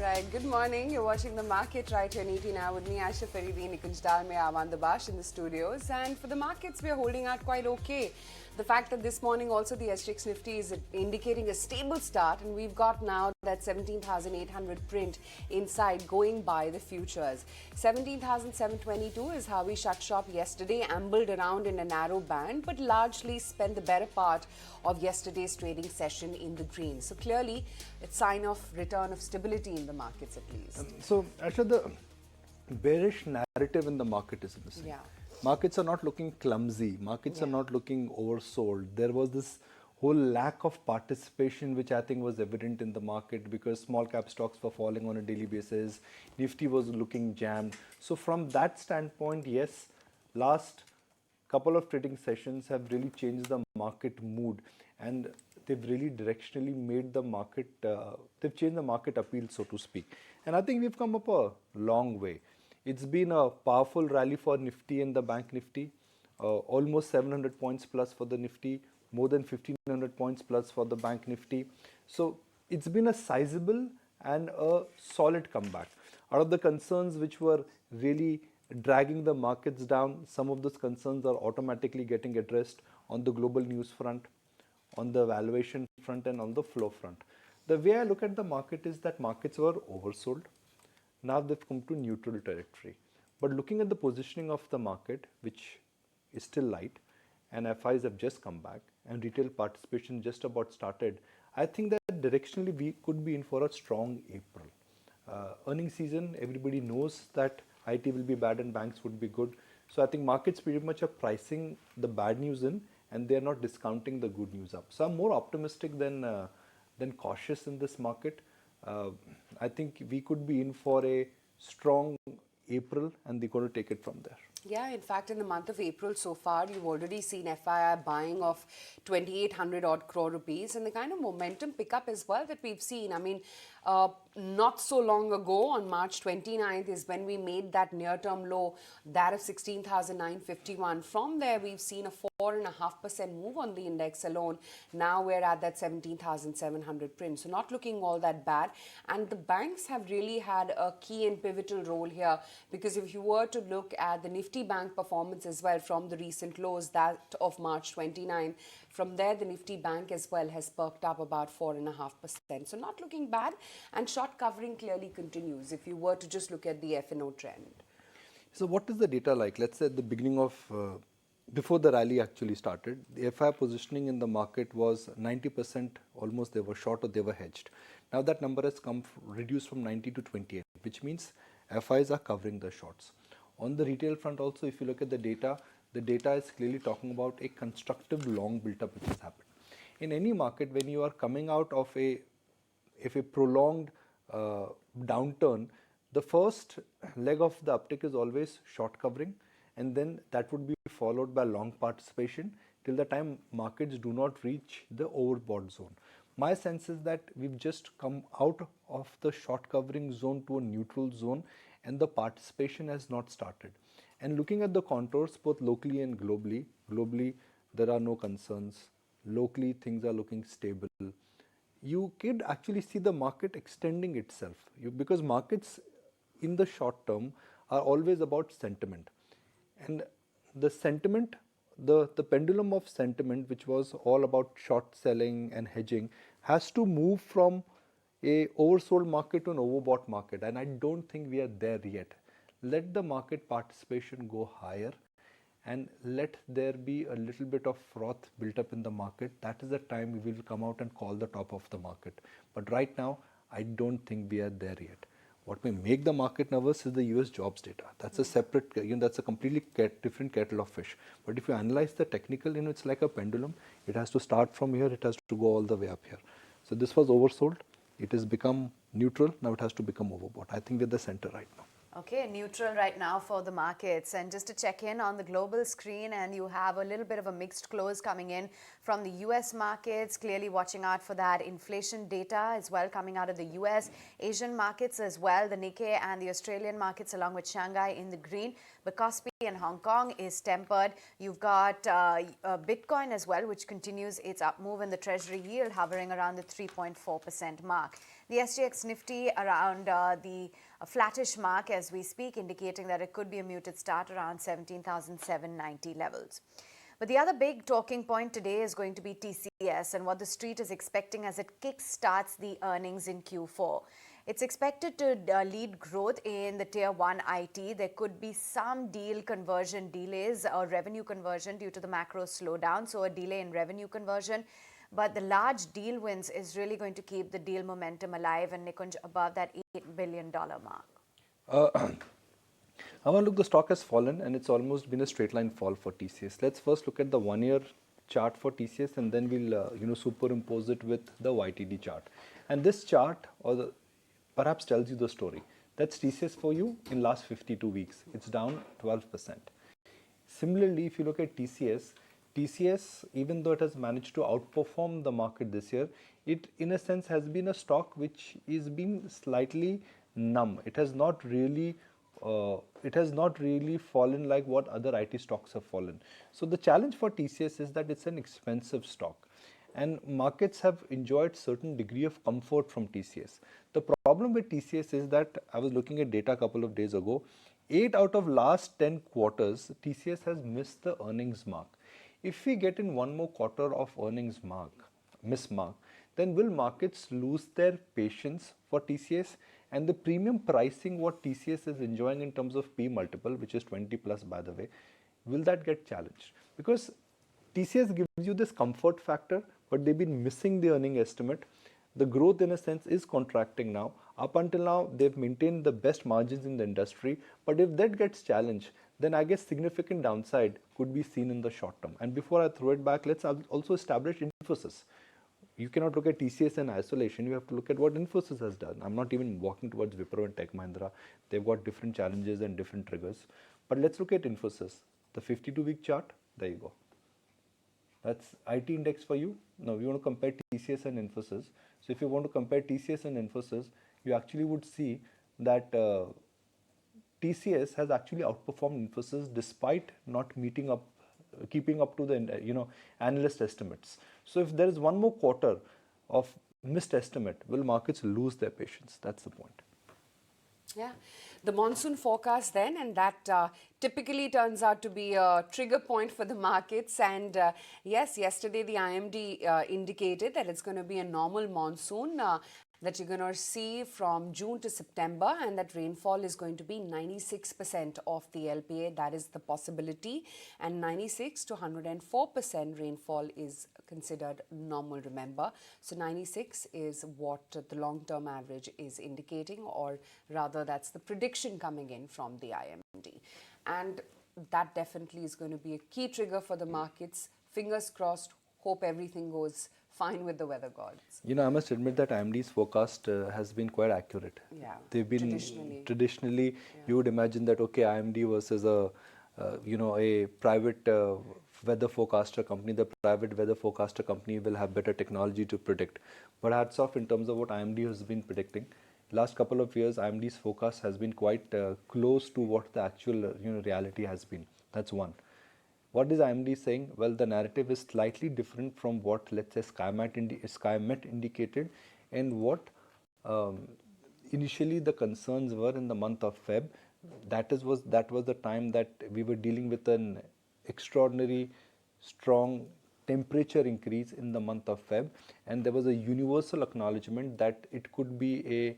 Right, good morning. You're watching The Market right here on ET now with me, Asha Faridhi, Nikunj, Dalmia, Bash in the studios. And for the markets, we're holding out quite okay. The fact that this morning also the SGX Nifty is indicating a stable start, and we've got now that 17,800 print inside going by the futures. 17,722 is how we shut shop yesterday, ambled around in a narrow band, but largely spent the better part of yesterday's trading session in the green. So clearly, it's sign of return of stability in the markets at least. So actually the bearish narrative in the market is missing. Yeah. Markets are not looking clumsy. Markets are not looking oversold. There was this whole lack of participation which I think was evident in the market because small cap stocks were falling on a daily basis. Nifty was looking jammed. So from that standpoint, yes, last couple of trading sessions have really changed the market mood, and they've really directionally made the market, they've changed the market appeal, so to speak. And I think we've come up a long way. It's been a powerful rally for Nifty and the Bank Nifty, almost 700 points plus for the Nifty, more than 1500 points plus for the Bank Nifty. So it's been a sizable and a solid comeback. Out of the concerns which were really dragging the markets down, some of those concerns are automatically getting addressed on the global news front, on the valuation front, and on the flow front. The way I look at the market is that markets were oversold. Now they've come to neutral territory. But looking at the positioning of the market, which is still light, and FIs have just come back, and retail participation just about started, I think that directionally we could be in for a strong April. Earnings season, everybody knows that IT will be bad and banks would be good. So I think markets pretty much are pricing the bad news in, and they are not discounting the good news up. So I'm more optimistic than cautious in this market. I think we could be in for a strong April, and they're going to take it from there. Yeah, in fact, in the month of April so far, you've already seen FII buying of 2,800 odd crore rupees, and the kind of momentum pickup as well that we've seen. I mean, not so long ago, on March 29th, is when we made that near-term low, that of 16,951. From there, we've seen a 4.5% move on the index alone. Now we're at that 17,700 print. So not looking all that bad. And the banks have really had a key and pivotal role here, because if you were to look at the Nifty Bank performance as well from the recent lows, that of March 29, from there the Nifty Bank as well has perked up about 4.5%. So not looking bad, and short covering clearly continues if you were to just look at the F&O trend. So what is the data like? Let's say at the beginning of before the rally actually started, the FI positioning in the market was 90%, almost they were short or they were hedged. Now that number has reduced from 90 to 28, which means FIs are covering the shorts. On the retail front also, if you look at the data is clearly talking about a constructive long build-up which has happened. In any market, when you are coming out of a prolonged downturn, the first leg of the uptick is always short covering, and then that would be followed by long participation till the time markets do not reach the overbought zone. My sense is that we've just come out of the short covering zone to a neutral zone, and the participation has not started. And looking at the contours both locally and globally there are no concerns. Locally things are looking stable. You could actually see the market extending itself because markets in the short term are always about sentiment. And the sentiment, the pendulum of sentiment, which was all about short selling and hedging, has to move from a oversold market to an overbought market, and I don't think we are there yet. Let the market participation go higher, and let there be a little bit of froth built up in the market. That is the time we will come out and call the top of the market. But right now, I don't think we are there yet. What may make the market nervous is the US jobs data. That's a separate, that's a completely different kettle of fish. But if you analyze the technical, it's like a pendulum. It has to start from here, it has to go all the way up here. So this was oversold. It has become neutral. Now it has to become overbought. I think we're the center right now. Okay, neutral right now for the markets. And just to check in on the global screen, and you have a little bit of a mixed close coming in from the US markets, clearly watching out for that inflation data as well coming out of the US. Asian markets as well, the Nikkei and the Australian markets along with Shanghai in the green. The Kospi in Hong Kong is tempered. You've got Bitcoin as well, which continues its up move, and the treasury yield hovering around the 3.4% mark. The SGX Nifty around the flattish mark as we speak, indicating that it could be a muted start around 17,790 levels. But the other big talking point today is going to be TCS and what the street is expecting as it kick-starts the earnings in Q4. It's expected to lead growth in the Tier 1 IT. There could be some deal conversion delays or revenue conversion due to the macro slowdown, so a delay in revenue conversion. But the large deal wins is really going to keep the deal momentum alive and Nikunj above that $8 billion mark. Look, the stock has fallen and it's almost been a straight line fall for TCS. Let's first look at the 1 year chart for TCS and then we'll superimpose it with the YTD chart. And this chart perhaps tells you the story. That's TCS for you in last 52 weeks. It's down 12%. Similarly, if you look at TCS, even though it has managed to outperform the market this year, it in a sense has been a stock which is being slightly numb. It has not really fallen like what other IT stocks have fallen. So the challenge for TCS is that it's an expensive stock. And markets have enjoyed certain degree of comfort from TCS. The problem with TCS is that I was looking at data a couple of days ago. 8 out of last 10 quarters, TCS has missed the earnings mark. If we get in one more quarter of earnings miss mark, then will markets lose their patience for TCS? And the premium pricing what TCS is enjoying in terms of P multiple, which is 20 plus by the way, will that get challenged? Because TCS gives you this comfort factor, but they've been missing the earning estimate. The growth in a sense is contracting now. Up until now, they've maintained the best margins in the industry. But if that gets challenged, then I guess significant downside could be seen in the short term. And before I throw it back, let's also establish Infosys. You cannot look at TCS in isolation. You have to look at what Infosys has done. I'm not even walking towards Wipro and Tech Mahindra. They've got different challenges and different triggers. But let's look at Infosys. The 52-week chart, there you go. That's IT index for you. Now, we want to compare TCS and Infosys. So if you want to compare TCS and Infosys, you actually would see that TCS has actually outperformed Infosys despite not keeping up to the analyst estimates. So if there is one more quarter of missed estimate, will markets lose their patience? That's the point. Yeah, the monsoon forecast then, and that typically turns out to be a trigger point for the markets. And yes, yesterday the IMD indicated that it's going to be a normal monsoon that you're going to see from June to September, and that rainfall is going to be 96% of the LPA. That is the possibility, and 96 to 104% rainfall is considered normal, remember. So 96 is what the long-term average is indicating, or rather that's the prediction coming in from the IMD. And that definitely is going to be a key trigger for the markets. Fingers crossed, hope everything goes fine with the weather gods. I must admit that IMD's forecast has been quite accurate. Yeah, they've been traditionally yeah. You would imagine that okay, IMD versus a private weather forecaster company. The private weather forecaster company will have better technology to predict. But hats off in terms of what IMD has been predicting. Last couple of years, IMD's forecast has been quite close to what the actual reality has been. That's one. What is IMD saying? Well, the narrative is slightly different from what, let's say, SkyMet indicated, and what initially the concerns were in the month of Feb. That was the time that we were dealing with an extraordinary strong temperature increase in the month of Feb, and there was a universal acknowledgement that it could be a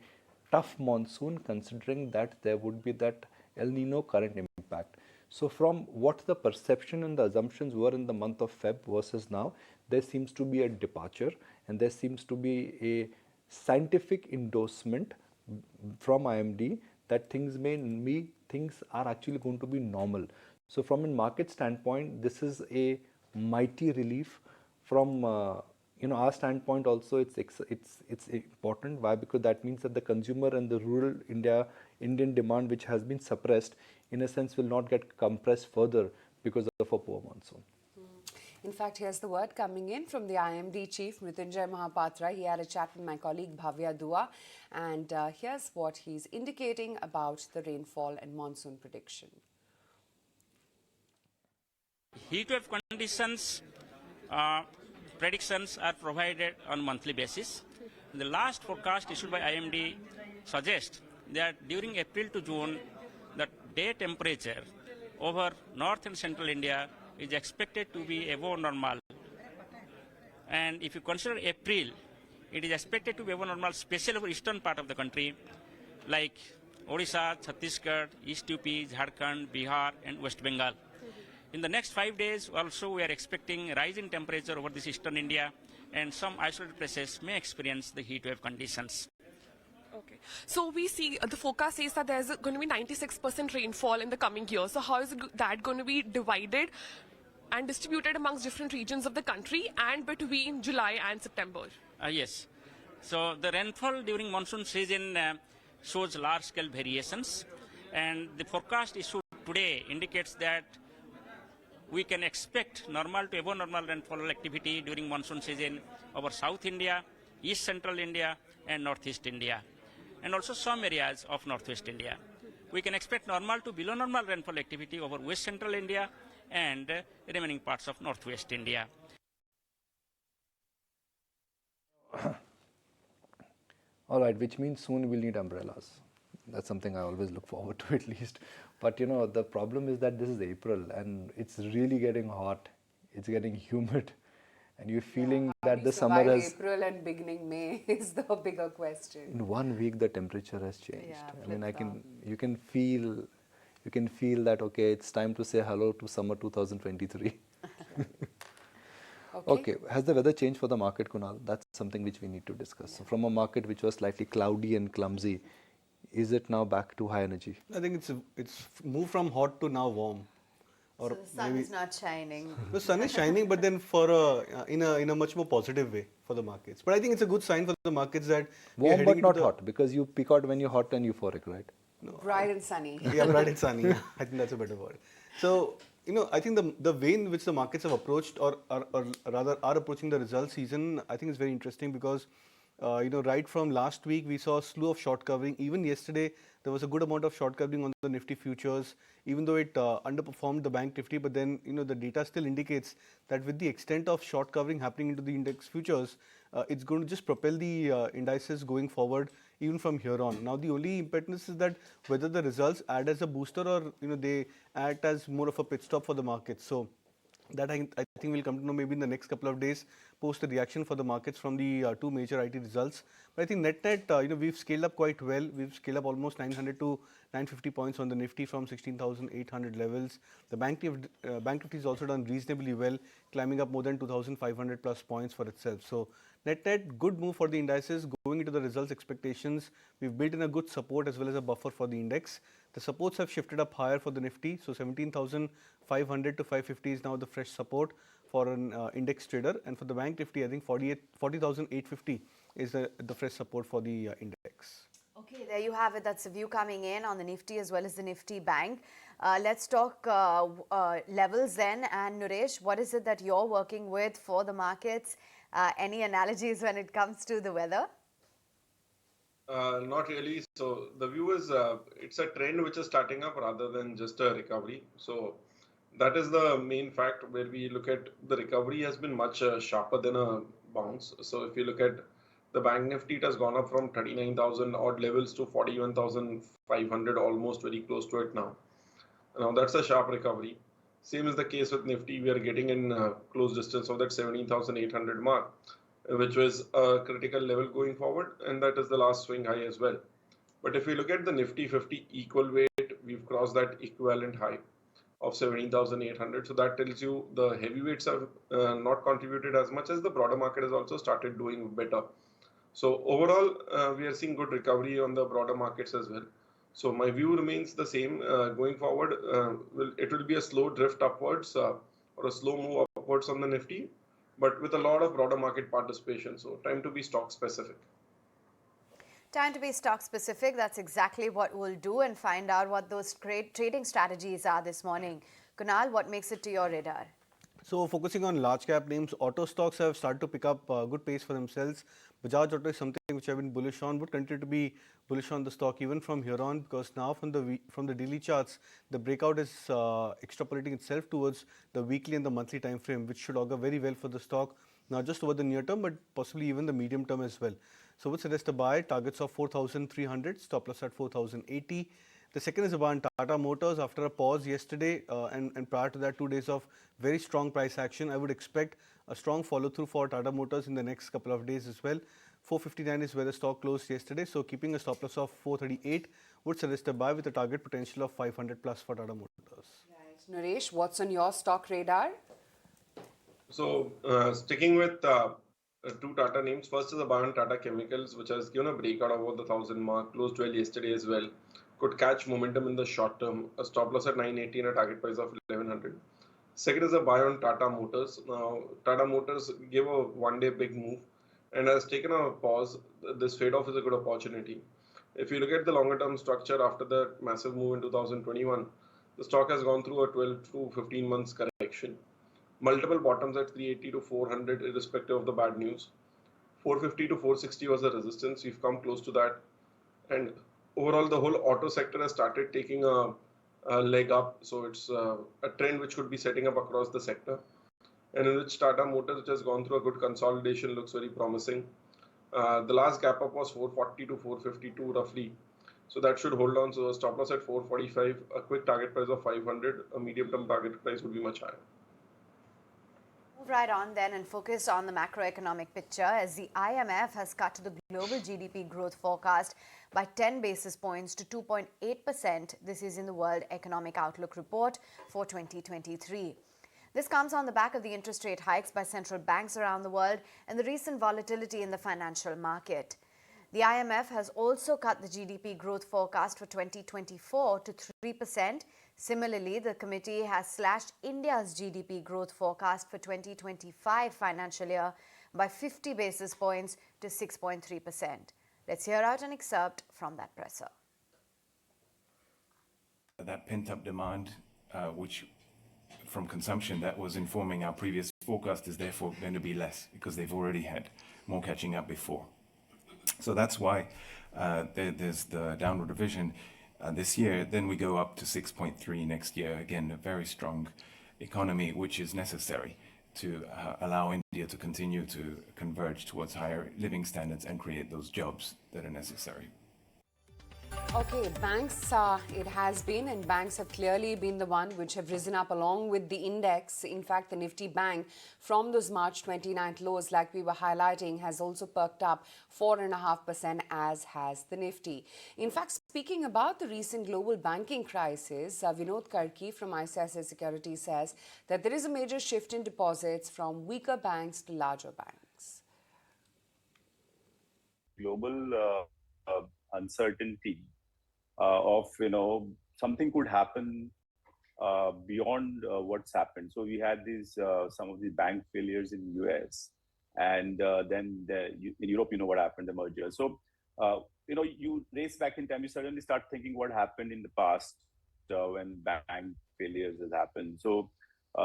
tough monsoon considering that there would be that El Nino current impact. So from what the perception and the assumptions were in the month of Feb versus now, there seems to be a departure, and there seems to be a scientific endorsement from IMD that things are actually going to be normal. So from a market standpoint, this is a mighty relief. From our standpoint also, it's important. Why? Because that means that the consumer and the rural Indian demand, which has been suppressed, in a sense will not get compressed further because of a poor monsoon. In fact, here's the word coming in from the IMD chief, Mrityunjay Mahapatra. He had a chat with my colleague Bhavya Dua, and here's what he's indicating about the rainfall and monsoon prediction. Heatwave conditions predictions are provided on monthly basis. The last forecast issued by IMD suggests that during April to June, the day temperature over north and central India is expected to be above normal. And if you consider April, it is expected to be above normal, especially over eastern part of the country, like Odisha, Chhattisgarh, East UP, Jharkhand, Bihar, and West Bengal. In the next 5 days, also we are expecting a rise in temperature over this eastern India, and some isolated places may experience the heat wave conditions. Okay. So we see the forecast says that there's going to be 96% rainfall in the coming year. So how is that going to be divided and distributed amongst different regions of the country and between July and September? Yes. So the rainfall during monsoon season shows large-scale variations, and the forecast issued today indicates that we can expect normal to above normal rainfall activity during monsoon season over South India, East Central India, and Northeast India, and also some areas of Northwest India. We can expect normal to below normal rainfall activity over West Central India and remaining parts of Northwest India. All right, which means soon we'll need umbrellas. That's something I always look forward to at least. But you know, the problem is that this is April and it's really getting hot. It's getting humid. And you're feeling that the summer has... April and beginning May is the bigger question. In 1 week, the temperature has changed. Yeah, I mean, you can feel that, okay, it's time to say hello to summer 2023. Okay, has the weather changed for the market, Kunal? That's something which we need to discuss. So from a market which was slightly cloudy and clumsy, is it now back to high energy? I think it's moved from hot to now warm. Or so the sun is not shining. The sun is shining, but then for in a much more positive way for the markets. But I think it's a good sign for the markets that warm but not hot, because you peak out when you're hot and euphoric, right? No, bright and sunny. Yeah, bright and sunny. Yeah, I think that's a better word. So, you know, I think the way in which the markets have approached or rather are approaching the result season, I think is very interesting because, you know, right from last week, we saw a slew of short covering. Even yesterday, there was a good amount of short covering on the Nifty futures, even though it underperformed the Bank Nifty. But then, you know, the data still indicates that with the extent of short covering happening into the index futures, it's going to just propel the indices going forward even from here on. Now, the only impetus is that whether the results add as a booster or, you know, they act as more of a pit stop for the market. So that I think we'll come to know maybe in the next couple of days post the reaction for the markets from the two major IT results. But I think net, you know, we've scaled up quite well. We've scaled up almost 900 to 950 points on the Nifty from 16,800 levels. The Bank Nifty has also done reasonably well, climbing up more than 2,500 plus points for itself. So net, good move for the indices going into the results expectations. We've built in a good support as well as a buffer for the index. The supports have shifted up higher for the Nifty. So 17,500 to 550 is now the fresh support for an index trader. And for the Bank Nifty, I think 40,850 is the fresh support for the index. Okay, there you have it. That's the view coming in on the Nifty as well as the Nifty Bank. Let's talk levels then. And Nooresh, what is it that you're working with for the markets? Any analogies when it comes to the weather? Not really. So the view is it's a trend which is starting up rather than just a recovery. So that is the main fact where we look at the recovery has been much sharper than a bounce. So if you look at the Bank Nifty, it has gone up from 39,000 odd levels to 41,500, almost very close to it now. Now that's a sharp recovery. Same is the case with Nifty. We are getting in close distance of that 17,800 mark, which was a critical level going forward, and that is the last swing high as well. But if we look at the Nifty 50 equal weight, we've crossed that equivalent high of 17,800. So that tells you the heavyweights have not contributed as much as the broader market has also started doing better. So overall, we are seeing good recovery on the broader markets as well. So my view remains the same going forward. It will be a slow drift upwards or a slow move upwards on the Nifty, but with a lot of broader market participation. So time to be stock specific. Time to be stock specific. That's exactly what we'll do and find out what those trading strategies are this morning. Kunal, what makes it to your radar? So focusing on large cap names, auto stocks have started to pick up good pace for themselves. Bajaj Auto is something which I've been bullish on, would continue to be bullish on the stock even from here on, because now from the daily charts, the breakout is extrapolating itself towards the weekly and the monthly time frame, which should augur very well for the stock, not just over the near term, but possibly even the medium term as well. So would suggest a buy, targets of 4,300, stop loss at 4,080. The second is a buy on Tata Motors after a pause yesterday and prior to that 2 days of very strong price action. I would expect a strong follow through for Tata Motors in the next couple of days as well. 459 is where the stock closed yesterday. So keeping a stop loss of 438 would suggest a buy with a target potential of 500 plus for Tata Motors. Right. Nooresh, what's on your stock radar? So, sticking with two Tata names, first is a buy on Tata Chemicals, which has given a breakout over the 1,000 mark, closed well yesterday as well. Could catch momentum in the short term, a stop loss at 980 and a target price of 1100. Second is a buy on Tata Motors. Now, Tata Motors gave a one-day big move and has taken a pause. This fade-off is a good opportunity. If you look at the longer-term structure after the massive move in 2021, the stock has gone through a 12 to 15 months correction. Multiple bottoms at 380 to 400 irrespective of the bad news. 450 to 460 was the resistance. We've come close to that. And overall, the whole auto sector has started taking a leg up. So it's a trend which could be setting up across the sector. And in which Tata Motors, which has gone through a good consolidation, looks very promising. The last gap up was 440 to 452 roughly. So that should hold on. So a stop loss at 445, a quick target price of 500, a medium term target price would be much higher. Move right on then and focus on the macroeconomic picture as the IMF has cut the global GDP growth forecast by 10 basis points to 2.8%. This is in the World Economic Outlook report for 2023. This comes on the back of the interest rate hikes by central banks around the world and the recent volatility in the financial market. The IMF has also cut the GDP growth forecast for 2024 to 3%. Similarly, the committee has slashed India's GDP growth forecast for 2025 financial year by 50 basis points to 6.3%. Let's hear out an excerpt from that presser. That pent-up demand, which from consumption that was informing our previous forecast, is therefore going to be less because they've already had more catching up before. So that's why there's the downward revision this year. Then we go up to 6.3 next year. Again, a very strong economy, which is necessary to allow India to continue to converge towards higher living standards and create those jobs that are necessary. Okay, banks, it has been, and banks have clearly been the one which have risen up along with the index. In fact, the Nifty Bank from those March 29th lows, like we were highlighting, has also perked up 4.5%, as has the Nifty. In fact, speaking about the recent global banking crisis, Vinod Karki from ICICI Securities says that there is a major shift in deposits from weaker banks to larger banks. Global uncertainty of something could happen beyond what's happened. So we had these some of the bank failures in US, and then in Europe, what happened, the merger. So you race back in time, you suddenly start thinking what happened in the past when bank failures has happened. So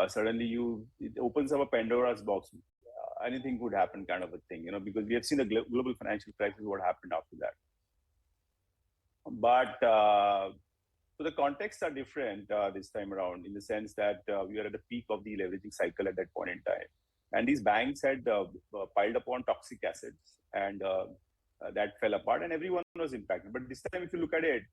suddenly it opens up a Pandora's box. Anything could happen, kind of a thing, because we have seen a global financial crisis. What happened after that? But so the contexts are different this time around, in the sense that we are at the peak of the leveraging cycle at that point in time. And these banks had piled upon toxic assets, and that fell apart and everyone was impacted. But this time, if you look at it,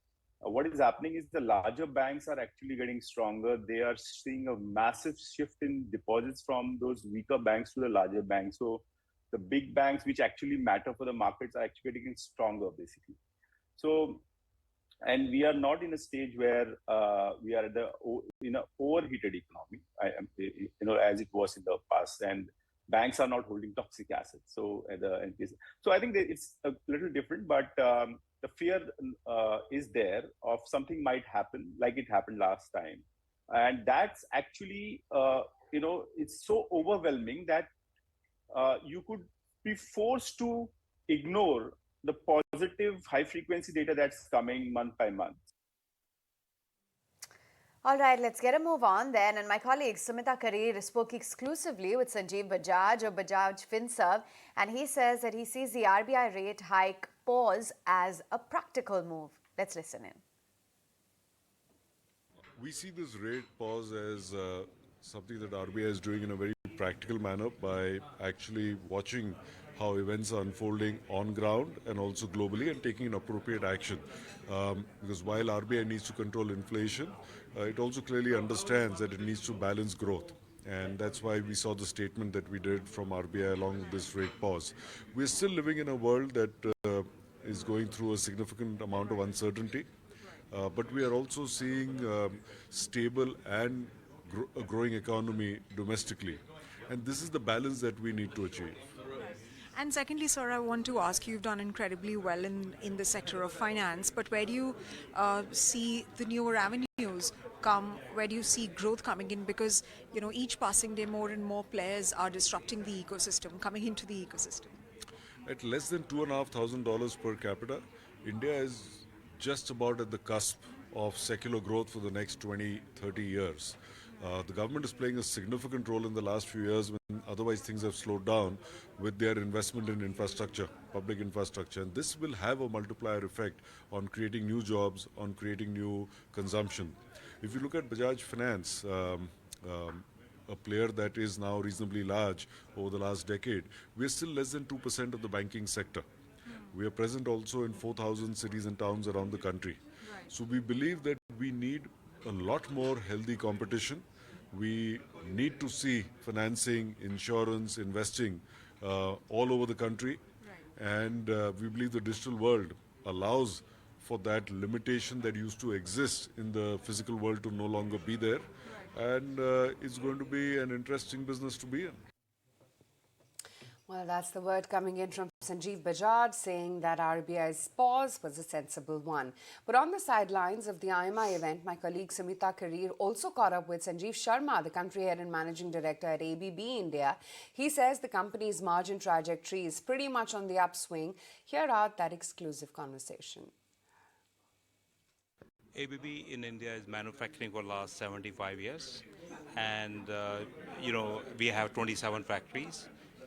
what is happening is the larger banks are actually getting stronger. They are seeing a massive shift in deposits from those weaker banks to the larger banks. So the big banks, which actually matter for the markets, are actually getting stronger, basically. So, and we are not in a stage where we are in an overheated economy, as it was in the past, and banks are not holding toxic assets. So, so I think that it's a little different, but the fear is there of something might happen like it happened last time, and that's actually it's so overwhelming that you could be forced to ignore the positive high frequency data that's coming month by month. All right, let's get a move on then. And my colleague Sumita Karir spoke exclusively with Sanjeev Bajaj of Bajaj FinServ, and he says that he sees the RBI rate hike pause as a practical move. Let's listen in. We see this rate pause as something that RBI is doing in a very practical manner by actually watching how events are unfolding on ground and also globally and taking an appropriate action. Because while RBI needs to control inflation, it also clearly understands that it needs to balance growth. And that's why we saw the statement that we did from RBI along with this rate pause. We're still living in a world that is going through a significant amount of uncertainty. But we are also seeing stable and a growing economy domestically. And this is the balance that we need to achieve. And secondly, sir, I want to ask you, you've done incredibly well in the sector of finance, but where do you see the newer avenues come? Where do you see growth coming in? Because, you know, each passing day, more and more players are disrupting the ecosystem, coming into the ecosystem. At less than $2,500 per capita, India is just about at the cusp of secular growth for the next 20, 30 years. The government is playing a significant role in the last few years when otherwise things have slowed down with their investment in infrastructure, public infrastructure. And this will have a multiplier effect on creating new jobs, on creating new consumption. If you look at Bajaj Finance, a player that is now reasonably large over the last decade, we are still less than 2% of the banking sector. We are present also in 4,000 cities and towns around the country. So we believe that we need a lot more healthy competition. We need to see financing, insurance, investing all over the country. And we believe the digital world allows for that limitation that used to exist in the physical world to no longer be there. And it's going to be an interesting business to be in. Well, that's the word coming in from Sanjeev Bajaj saying that RBI's pause was a sensible one. But on the sidelines of the IMI event, my colleague Sumita Karir also caught up with Sanjeev Sharma, the country head and managing director at ABB India. He says the company's margin trajectory is pretty much on the upswing. Hear out that exclusive conversation. ABB in India is manufacturing for the last 75 years. And, we have 27 factories.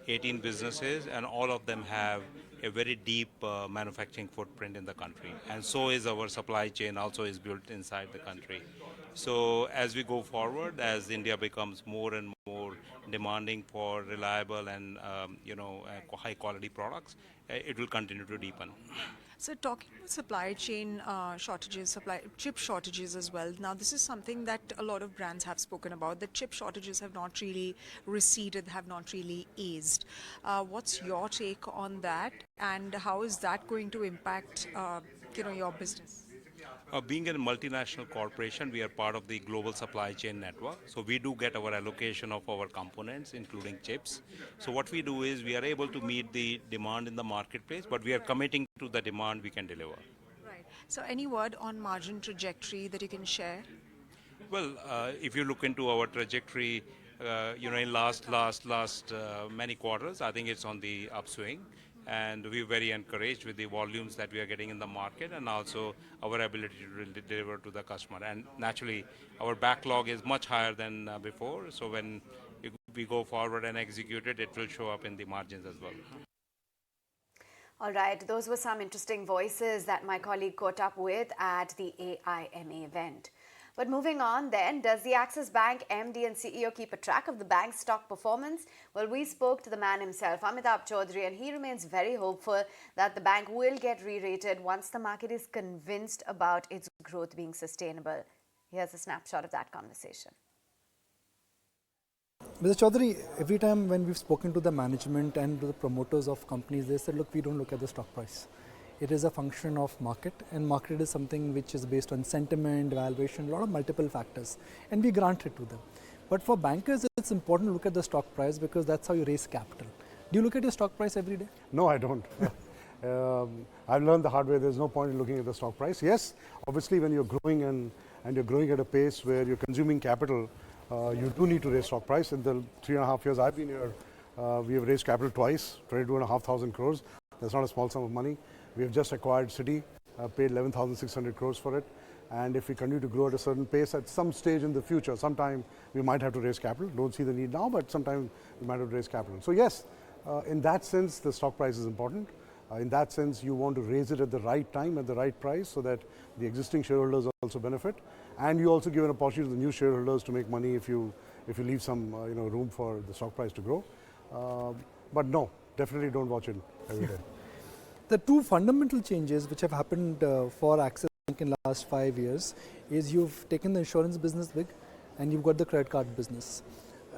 18 businesses, and all of them have a very deep manufacturing footprint in the country. And so is our supply chain also is built inside the country. So as we go forward, as India becomes more and more demanding for reliable and high quality products, it will continue to deepen. So talking about supply chain shortages, chip shortages as well. Now this is something that a lot of brands have spoken about, that chip shortages have not really receded, have not really eased. What's your take on that, and how is that going to impact your business? Being a multinational corporation, we are part of the global supply chain network. So we do get our allocation of our components, including chips. So what we do is we are able to meet the demand in the marketplace, but we are committing to the demand we can deliver. Right. So any word on margin trajectory that you can share? Well, if you look into our trajectory, in last many quarters, I think it's on the upswing. And we're very encouraged with the volumes that we are getting in the market and also our ability to deliver to the customer. And naturally, our backlog is much higher than before. So when we go forward and execute it, it will show up in the margins as well. All right, those were some interesting voices that my colleague caught up with at the AIMA event. But moving on then, does the Axis Bank MD and CEO keep a track of the bank's stock performance? Well, we spoke to the man himself, Amitabh Chaudhary, and he remains very hopeful that the bank will get re-rated once the market is convinced about its growth being sustainable. Here's a snapshot of that conversation. Mr. Chaudhary, every time when we've spoken to the management and to the promoters of companies, they said, look, we don't look at the stock price. It is a function of market, and market is something which is based on sentiment, valuation, a lot of multiple factors, and we grant it to them. But for bankers, it's important to look at the stock price because that's how you raise capital. Do you look at your stock price every day? No, I don't. I've learned the hard way, there's no point in looking at the stock price. Yes, obviously when you're growing and you're growing at a pace where you're consuming capital, you do need to raise stock price. In the 3.5 years I've been here, we have raised capital twice, 22,500 crores. That's not a small sum of money. We have just acquired Citi, paid 11,600 crores for it. And if we continue to grow at a certain pace, at some stage in the future, sometime we might have to raise capital. Don't see the need now, but sometime we might have to raise capital. So yes, in that sense, the stock price is important. In that sense, you want to raise it at the right time, at the right price, so that the existing shareholders also benefit. And you also give an opportunity to the new shareholders to make money if you if you leave some room for the stock price to grow. But no, definitely don't watch it every day. The two fundamental changes which have happened for Axis Bank in the last 5 years is you've taken the insurance business big and you've got the credit card business.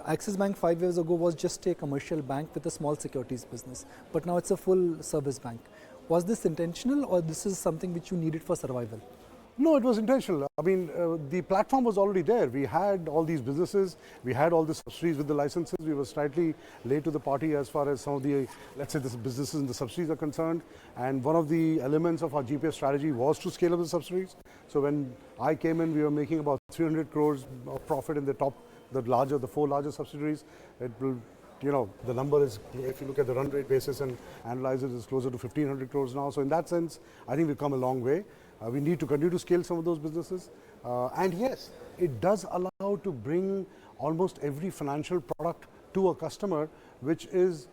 Axis Bank 5 years ago was just a commercial bank with a small securities business, but now it's a full service bank. Was this intentional or this is something which you needed for survival? No, it was intentional. I mean, the platform was already there. We had all these businesses, we had all the subsidiaries with the licenses. We were slightly late to the party as far as some of the, let's say, the businesses and the subsidiaries are concerned. And one of the elements of our GPS strategy was to scale up the subsidiaries. So when I came in, we were making about 300 crores of profit in the top, the four larger subsidiaries. It will, the number is, if you look at the run rate basis and analyze it, it's closer to 1,500 crores now. So in that sense, I think we've come a long way. We need to continue to scale some of those businesses. And yes, it does allow to bring almost every financial product to a customer, which is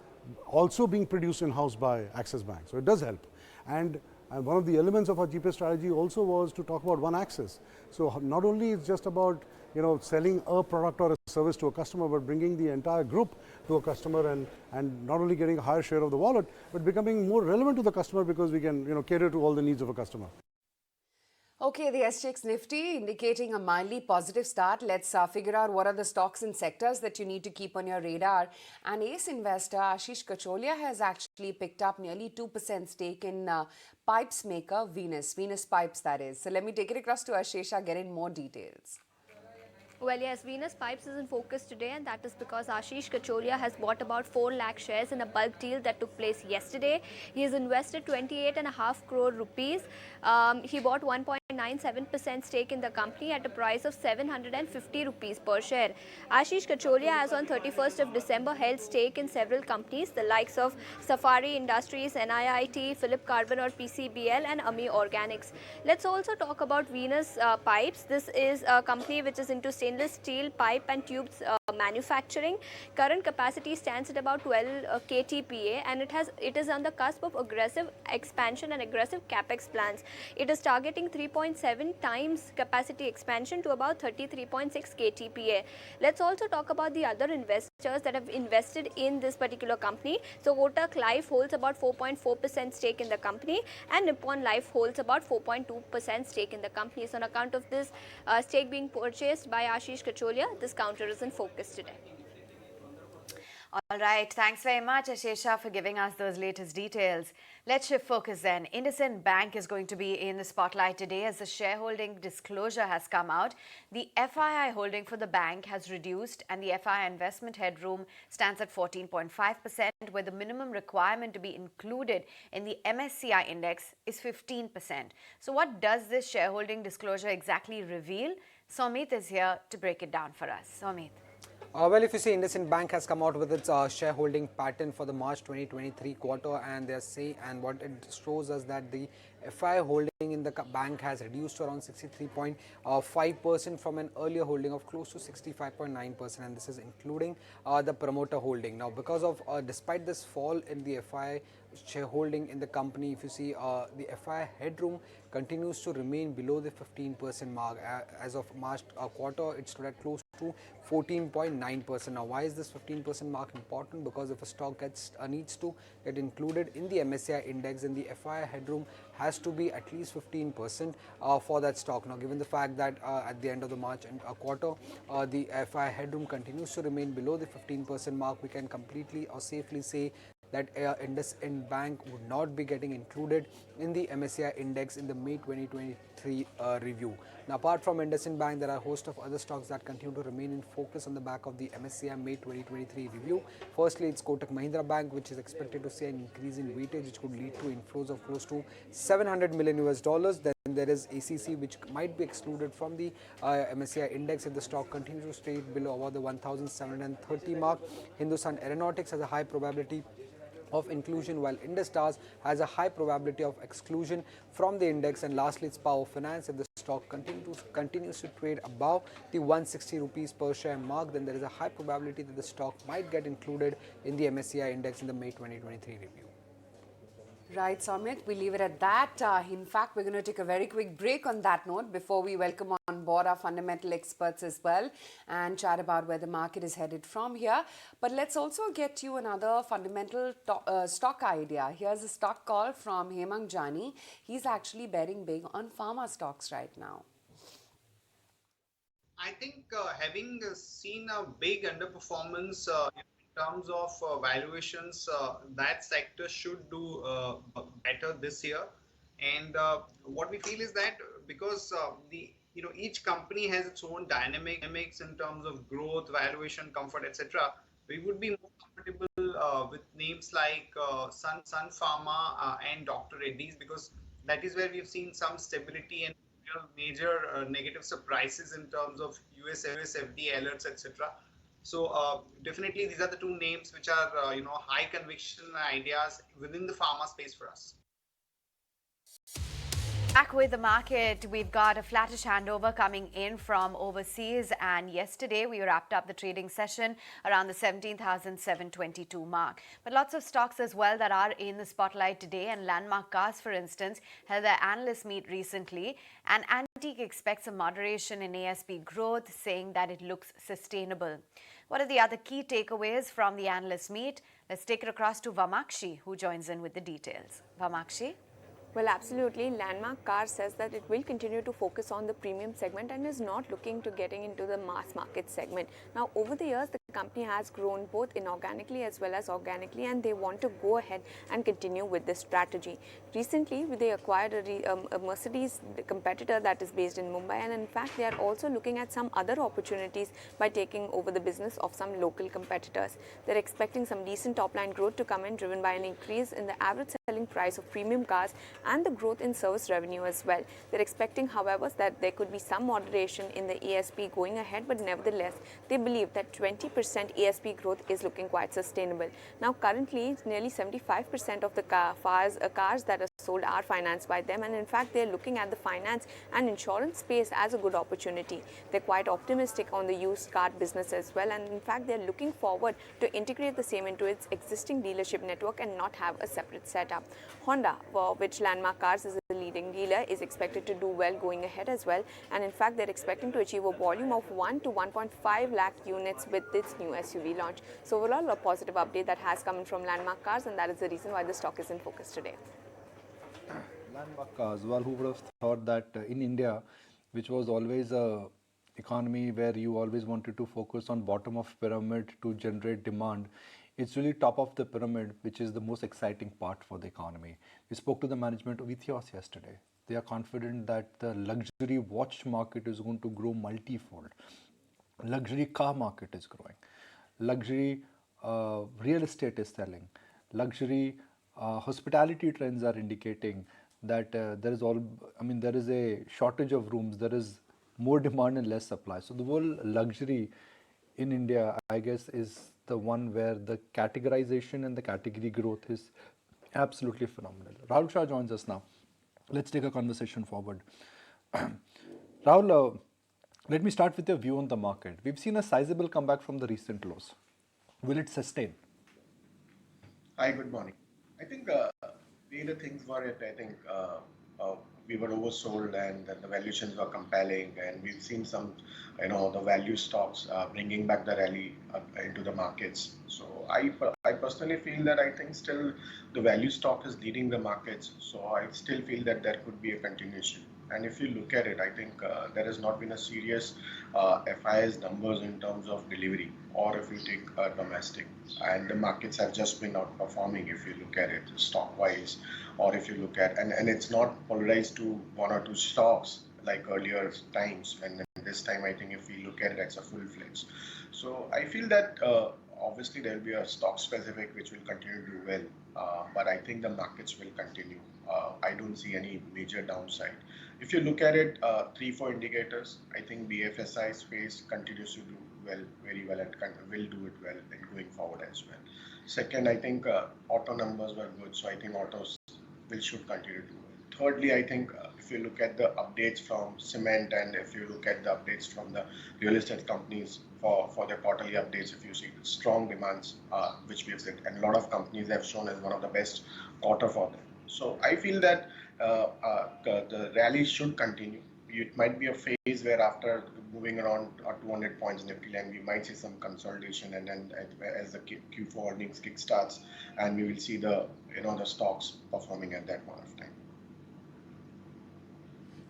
also being produced in-house by Axis Bank. So it does help. And one of the elements of our GPS strategy also was to talk about one Axis. So not only it's just about selling a product or a service to a customer, but bringing the entire group to a customer and not only getting a higher share of the wallet, but becoming more relevant to the customer because we can cater to all the needs of a customer. Okay, the SGX Nifty indicating a mildly positive start. Let's figure out what are the stocks and sectors that you need to keep on your radar. And ace investor Ashish Kacholia has actually picked up nearly 2% stake in pipes maker Venus Pipes, that is. So let me take it across to Ashish, get in more details. Well, yes, Venus Pipes is in focus today, and that is because Ashish Kacholia has bought about 4 lakh shares in a bulk deal that took place yesterday. He has invested 28.5 crore rupees. He bought 1.97% stake in the company at a price of 750 rupees per share. Ashish Kacholia has on 31st of December held stake in several companies, the likes of Safari Industries, NIIT, Philip Carbon or PCBL and Ami Organics. Let's also talk about Venus Pipes. This is a company which is into stainless steel pipe and tubes manufacturing. Current capacity stands at about 12 KTPA and it is on the cusp of aggressive expansion and aggressive capex plans. It is targeting 3.7 times capacity expansion to about 33.6 KTPA. Let's also talk about the other investors that have invested in this particular company. So Kotak Life holds about 4.4% stake in the company and Nippon Life holds about 4.2% stake in the company. So on account of this stake being purchased by Ashish Kacholia, this counter is in focus today. All right, thanks very much Ashesha for giving us those latest details. Let's shift focus then. IndusInd Bank is going to be in the spotlight today as the shareholding disclosure has come out. The FII holding for the bank has reduced and the FII investment headroom stands at 14.5%, where the minimum requirement to be included in the MSCI index is 15%. So what does this shareholding disclosure exactly reveal? Somit is here to break it down for us. Somit. Well, if you see, IndusInd Bank has come out with its shareholding pattern for the March 2023 quarter, and what it shows us that the FII holding in the bank has reduced to around 63.5% from an earlier holding of close to 65.9%, and this is including the promoter holding. Now, because of despite this fall in the FII shareholding in the company, if you see the FII headroom continues to remain below the 15% mark. As of March quarter, it stood at close to 14.9%. Now, why is this 15% mark important? Because if a stock needs to get included in the MSCI index, then the FII headroom has to be at least 15% for that stock. Now, given the fact that at the end of the March quarter, the FII headroom continues to remain below the 15% mark, we can completely or safely say that IndusInd Bank would not be getting included in the MSCI index in the May 2023 review. Now, apart from IndusInd Bank, there are a host of other stocks that continue to remain in focus on the back of the MSCI May 2023 review. Firstly, it's Kotak Mahindra Bank, which is expected to see an increase in weightage, which could lead to inflows of close to $700 million US. Then there is ACC, which might be excluded from the MSCI index if the stock continues to stay below over the 1,730 mark. Hindustan Aeronautics has a high probability of inclusion, while Indus Towers has a high probability of exclusion from the index. And lastly, it's Power Finance. If the stock continues to trade above the 160 rupees per share mark, then there is a high probability that the stock might get included in the MSCI index in the May 2023 review. Right, Soumya, we leave it at that. In fact, we're going to take a very quick break on that note before we welcome on board our fundamental experts as well and chat about where the market is headed from here. But let's also get you another fundamental stock idea. Here's a stock call from Hemang Jani. He's actually betting big on pharma stocks right now. I think having seen a big underperformance in terms of valuations, that sector should do better this year. And what we feel is that because the each company has its own dynamics in terms of growth, valuation, comfort, etc. We would be more comfortable with names like Sun Pharma and Dr. Reddy's because that is where we've seen some stability and major negative surprises in terms of US FDA alerts, etc. So definitely these are the two names which are high conviction ideas within the pharma space for us. Back with the market, we've got a flattish handover coming in from overseas, and yesterday we wrapped up the trading session around the 17,722 mark. But lots of stocks as well that are in the spotlight today, and Landmark Cars, for instance, held their analyst meet recently, and Antique expects a moderation in ASP growth, saying that it looks sustainable. What are the other key takeaways from the analyst meet? Let's take it across to Vamakshi, who joins in with the details. Vamakshi? Well, absolutely. Landmark Car says that it will continue to focus on the premium segment and is not looking to getting into the mass market segment. Now, over the years, the company has grown both inorganically as well as organically, and they want to go ahead and continue with this strategy. Recently, they acquired a Mercedes competitor that is based in Mumbai, and in fact, they are also looking at some other opportunities by taking over the business of some local competitors. They're expecting some decent top-line growth to come in, driven by an increase in the average selling price of premium cars and the growth in service revenue as well. They're expecting, however, that there could be some moderation in the ASP going ahead, but nevertheless, they believe that 20% ASP growth is looking quite sustainable. Now, currently, nearly 75% of the cars that are sold are financed by them, and in fact, they're looking at the finance and insurance space as a good opportunity. They're quite optimistic on the used car business as well, and in fact, they're looking forward to integrate the same into its existing dealership network and not have a separate setup. Honda, for which Landmark Cars is the leading dealer, is expected to do well going ahead as well, and in fact, they're expecting to achieve a volume of 1 to 1.5 lakh units with its new SUV launch. So overall, a positive update that has come in from Landmark Cars, and that is the reason why the stock is in focus today. Landmark Cars, well, who would have thought that in India, which was always a economy where you always wanted to focus on bottom of pyramid to generate demand, it's really top of the pyramid, which is the most exciting part for the economy. We spoke to the management of Ethos yesterday. They are confident that the luxury watch market is going to grow multifold. Luxury car market is growing. Luxury real estate is selling. Luxury hospitality trends are indicating that there is a shortage of rooms. There is more demand and less supply. So the whole luxury in India, I guess, is the one where the categorization and the category growth is absolutely phenomenal. Rahul Shah joins us now. Let's take a conversation forward. Rahul, let me start with your view on the market. We've seen a sizable comeback from the recent lows. Will it sustain? Hi, good morning. I think the things were it. I think we were oversold and the valuations were compelling, and we've seen some, the value stocks bringing back the rally into the markets. So I personally feel that I think still the value stock is leading the markets. So I still feel that there could be a continuation. And if you look at it, I think there has not been a serious FII's numbers in terms of delivery, or if you take domestic, and the markets have just been outperforming if you look at it stock wise, or if you look at, and it's not polarized to one or two stocks like earlier times, and this time I think if we look at it, it's a full-fledged. So I feel that obviously there will be a stock specific which will continue to do well, but I think the markets will continue. I don't see any major downside. If you look at it, 3-4 indicators, I think BFSI space continues to do well, very well, and will do it well and going forward as well. Second, I think auto numbers were good, so I think autos should continue to do well. Thirdly, I think if you look at the updates from cement, and if you look at the updates from the real estate companies for their quarterly updates, if you see strong demands, which we have said, and a lot of companies have shown as one of the best quarter for them. So I feel that the rally should continue. It might be a phase where after moving around 200 points Nifty line, we might see some consolidation, and then as the Q4 earnings kick starts, and we will see the the stocks performing at that point of time.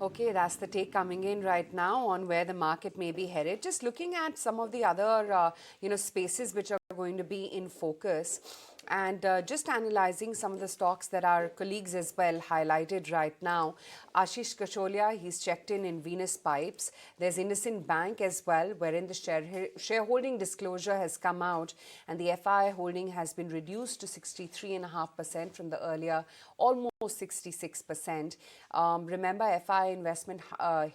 Okay, that's the take coming in right now on where the market may be headed. Just looking at some of the other, spaces which are going to be in focus, and just analyzing some of the stocks that our colleagues as well highlighted right now. Ashish Kacholia, he's checked in Venus Pipes. There's IndusInd Bank as well, wherein the shareholding disclosure has come out, and the FII holding has been reduced to 63.5% from the earlier almost 66%. Remember, FII investment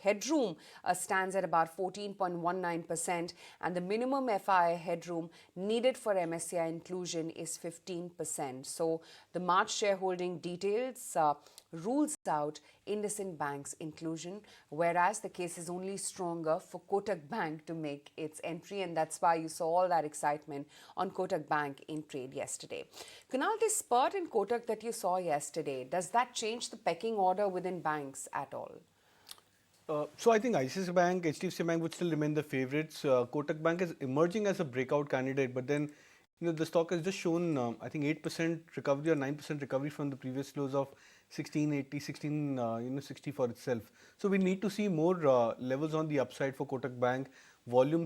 headroom stands at about 14.19%, and the minimum FII headroom needed for MSCI inclusion is 15%. So the March shareholding details rules out IndusInd Bank's inclusion, whereas the case is only stronger for Kotak Bank to make its entry, and that's why you saw all that excitement on Kotak Bank in trade yesterday. Kunal, this spurt in Kotak that you saw yesterday, does that change the pecking order within banks at all? So I think ICICI Bank, HDFC Bank would still remain the favorites. Kotak Bank is emerging as a breakout candidate, but then the stock has just shown I think 8% recovery or 9% recovery from the previous lows of 1680, 1660 for itself. So we need to see more levels on the upside for Kotak Bank. Volume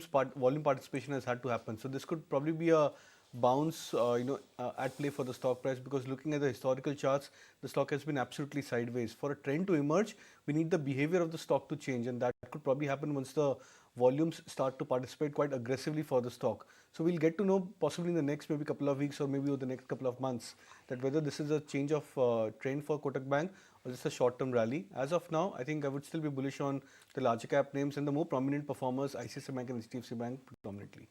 participation has had to happen. So this could probably be a bounce at play for the stock price, because looking at the historical charts, the stock has been absolutely sideways. For a trend to emerge, we need the behavior of the stock to change, and that could probably happen once the volumes start to participate quite aggressively for the stock. So we'll get to know possibly in the next maybe couple of weeks or maybe over the next couple of months that whether this is a change of trend for Kotak Bank or just a short-term rally. As of now, I think I would still be bullish on the larger cap names and the more prominent performers, ICICI Bank and HDFC Bank predominantly.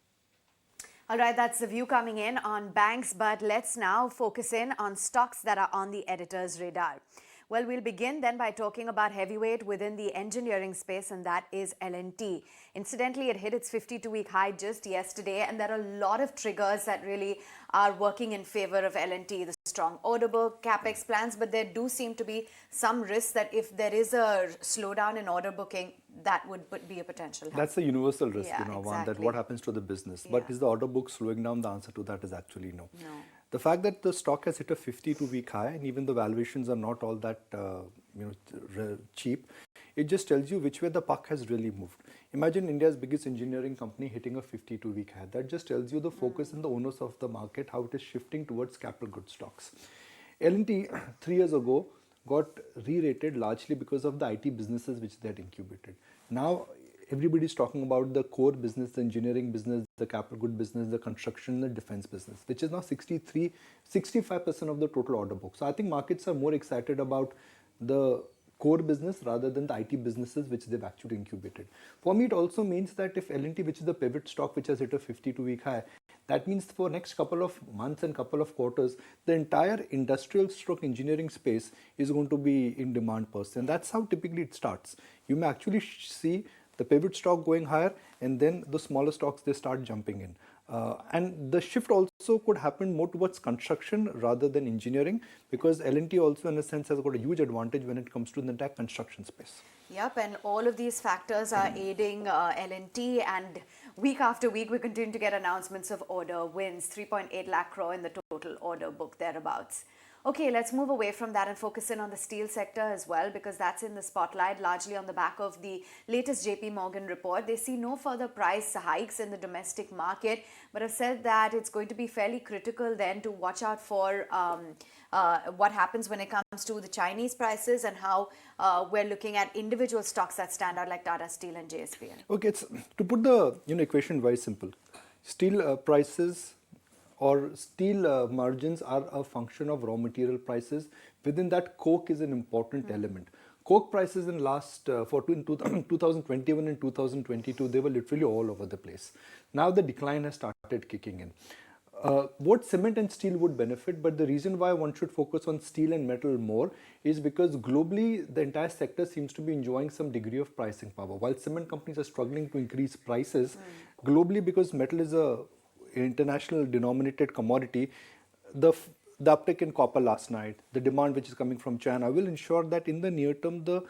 All right, that's the view coming in on banks, but let's now focus in on stocks that are on the editor's radar. Well, we'll begin then by talking about heavyweight within the engineering space, and that is L&T. Incidentally, it hit its 52-week high just yesterday, and there are a lot of triggers that really are working in favor of L&T. The strong order book, capex plans, but there do seem to be some risks that if there is a slowdown in order booking, that would be a potential help. That's a universal risk, exactly. that what happens to the business. But is the order book slowing down? The answer to that is actually no. The fact that the stock has hit a 52-week high, and even the valuations are not all that cheap, it just tells you which way the puck has really moved. Imagine India's biggest engineering company hitting a 52-week high. That just tells you the focus and the owners of the market, how it is shifting towards capital goods stocks. L&T 3 years ago got re-rated largely because of the IT businesses which they had incubated. Now everybody's talking about the core business, the engineering business, the capital good business, the construction, the defense business, which is now 65% of the total order book. So I think markets are more excited about the core business rather than the IT businesses which they've actually incubated. For me, it also means that if L&T, which is the pivot stock which has hit a 52-week high, that means for next couple of months and couple of quarters, the entire industrial stroke engineering space is going to be in demand per se. And that's how typically it starts. You may actually see the pivot stock going higher, and then the smaller stocks, they start jumping in. And the shift also could happen more towards construction rather than engineering, because L&T also in a sense has got a huge advantage when it comes to the entire construction space. Yep, and all of these factors are aiding L&T, and week after week we continue to get announcements of order wins, 3.8 lakh crore in the total order book thereabouts. Okay, let's move away from that and focus in on the steel sector as well, because that's in the spotlight largely on the back of the latest JP Morgan report. They see no further price hikes in the domestic market, but have said that it's going to be fairly critical then to watch out for what happens when it comes to the Chinese prices and how we're looking at individual stocks that stand out like Tata Steel and JSPL. Okay, to put the equation very simple, steel prices or steel margins are a function of raw material prices. Within that, coke is an important element. Coke prices in for 2021 and 2022, they were literally all over the place. Now the decline has started kicking in. Both cement and steel would benefit, but the reason why one should focus on steel and metal more is because globally the entire sector seems to be enjoying some degree of pricing power. While cement companies are struggling to increase prices globally, because metal is a international denominated commodity, the uptick in copper last night, the demand which is coming from China will ensure that in the near term, the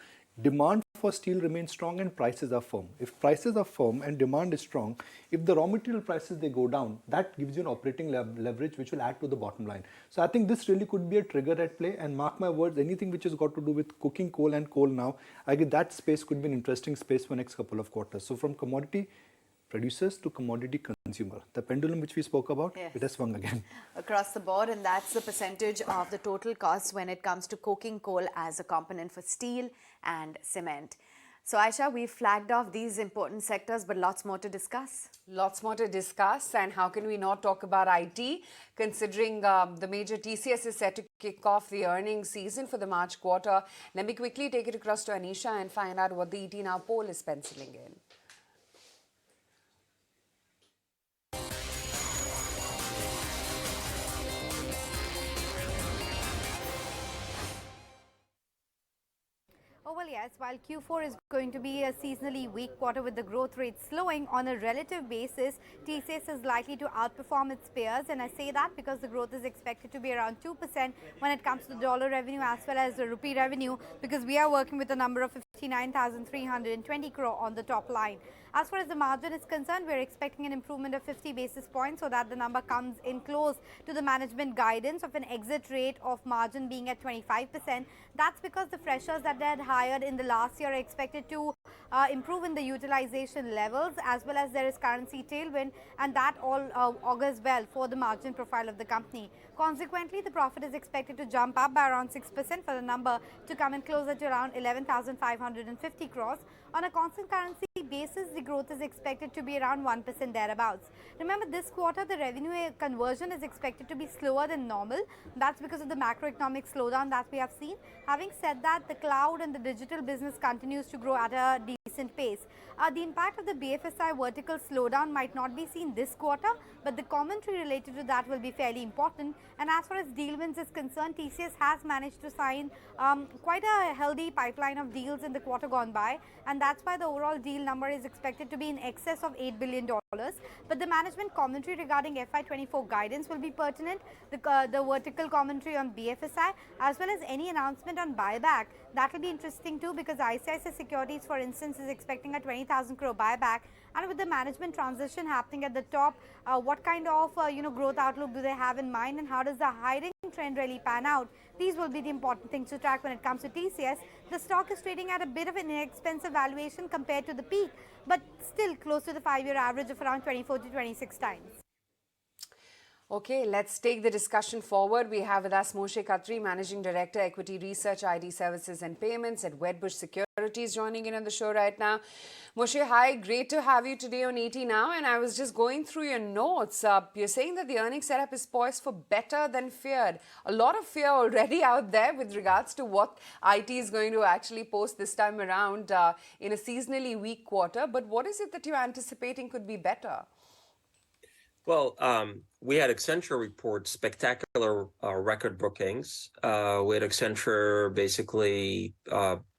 demand for steel remains strong and prices are firm. If prices are firm and demand is strong, if the raw material prices they go down, that gives you an operating leverage which will add to the bottom line. So I think this really could be a trigger at play, and mark my words, anything which has got to do with coking coal and coal now, I guess that space could be an interesting space for next couple of quarters. So from commodity producers to commodity consumer, the pendulum which we spoke about, it has swung again. Across the board, and that's the percentage of the total costs when it comes to coking coal as a component for steel and cement. So Aisha, we've flagged off these important sectors, but lots more to discuss. Lots more to discuss, and how can we not talk about IT, considering the major TCS is set to kick off the earnings season for the March quarter. Let me quickly take it across to Anisha and find out what the ET Now poll is penciling in. Oh, well, yes, while Q4 is going to be a seasonally weak quarter with the growth rate slowing on a relative basis, TCS is likely to outperform its peers. And I say that because the growth is expected to be around 2% when it comes to the dollar revenue as well as the rupee revenue, because we are working with a number of 59,320 crore on the top line. As far as the margin is concerned, we're expecting an improvement of 50 basis points so that the number comes in close to the management guidance of an exit rate of margin being at 25%. That's because the freshers that they had hired in the last year are expected to improve in the utilization levels, as well as there is currency tailwind, and that all augurs well for the margin profile of the company. Consequently, the profit is expected to jump up by around 6% for the number to come in closer to around 11,550 crores. On a constant currency basis, the growth is expected to be around 1% thereabouts. Remember, this quarter, the revenue conversion is expected to be slower than normal. That's because of the macroeconomic slowdown that we have seen. Having said that, the cloud and the digital business continues to grow at a decent pace. The impact of the BFSI vertical slowdown might not be seen this quarter, but the commentary related to that will be fairly important. And as far as deal wins is concerned, TCS has managed to sign quite a healthy pipeline of deals in the quarter gone by, and that's why the overall deal number is expected to be in excess of $8 billion. But the management commentary regarding FY24 guidance will be pertinent. The vertical commentary on BFSI, as well as any announcement on buyback, that will be interesting too, because ICICI Securities, for instance, is expecting a 20,000 crore buyback. And with the management transition happening at the top, what kind of growth outlook do they have in mind, and how does the hiring trend really pan out? These will be the important things to track when it comes to TCS. The stock is trading at a bit of an inexpensive valuation compared to the peak, but still close to the 5-year average of around 24 to 26 times. Okay, let's take the discussion forward. We have with us Moshe Khatri, Managing Director, Equity Research, IT Services and Payments at Wedbush Securities, joining in on the show right now. Moshe, hi, great to have you today on ET Now. And I was just going through your notes. You're saying that the earnings setup is poised for better than feared. A lot of fear already out there with regards to what IT is going to actually post this time around in a seasonally weak quarter. But what is it that you're anticipating could be better? Well, we had Accenture report spectacular record bookings. We had Accenture basically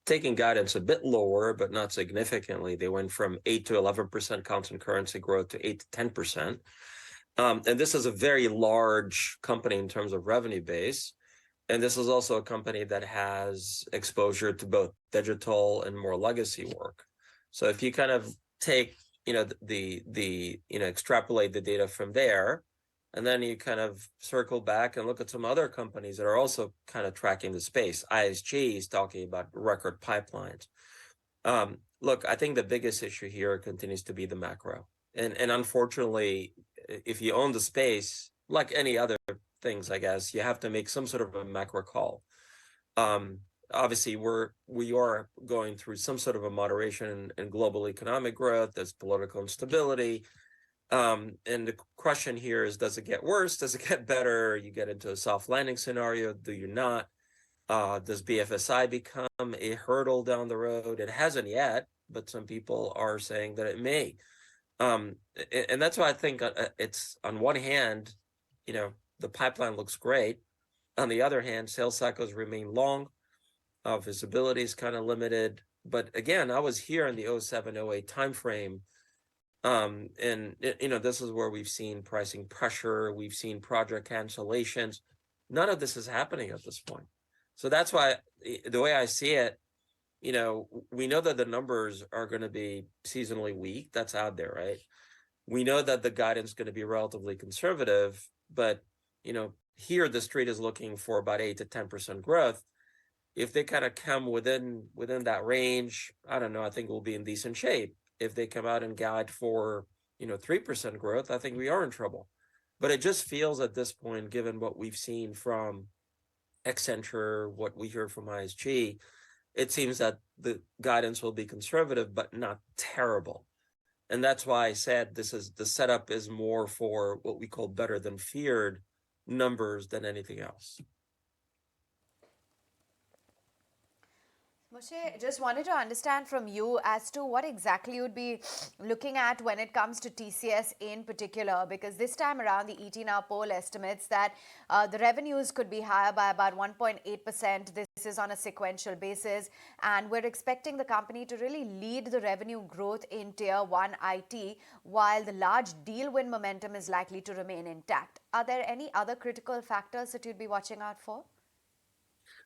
taking guidance a bit lower, but not significantly. They went from 8 to 11% constant currency growth to 8 to 10%. And this is a very large company in terms of revenue base. And this is also a company that has exposure to both digital and more legacy work. So if you kind of take extrapolate the data from there, and then you kind of circle back and look at some other companies that are also kind of tracking the space. ISG is talking about record pipelines. Look, I think the biggest issue here continues to be the macro. And unfortunately, if you own the space, like any other things, I guess, you have to make some sort of a macro call. Obviously, we are going through some sort of a moderation in global economic growth. There's political instability. And the question here is, does it get worse? Does it get better? You get into a soft landing scenario. Do you not? Does BFSI become a hurdle down the road? It hasn't yet, but some people are saying that it may. And that's why I think it's, on one hand, the pipeline looks great. On the other hand, sales cycles remain long. Visibility is kind of limited. But again, I was here in the 07, 08 timeframe. And this is where we've seen pricing pressure. We've seen project cancellations. None of this is happening at this point. So that's why the way I see it, we know that the numbers are going to be seasonally weak. That's out there, right? We know that the guidance is going to be relatively conservative, but here the street is looking for about 8 to 10% growth. If they kind of come within that range, I don't know, I think we'll be in decent shape. If they come out and guide for 3% growth, I think we are in trouble. But it just feels at this point, given what we've seen from Accenture, what we heard from ISG, it seems that the guidance will be conservative, but not terrible. And that's why I said the setup is more for what we call better than feared numbers than anything else. Moshe, just wanted to understand from you as to what exactly you would be looking at when it comes to TCS in particular, because this time around the ET Now poll estimates that the revenues could be higher by about 1.8%. This is on a sequential basis, and we're expecting the company to really lead the revenue growth in Tier 1 IT, while the large deal win momentum is likely to remain intact. Are there any other critical factors that you'd be watching out for?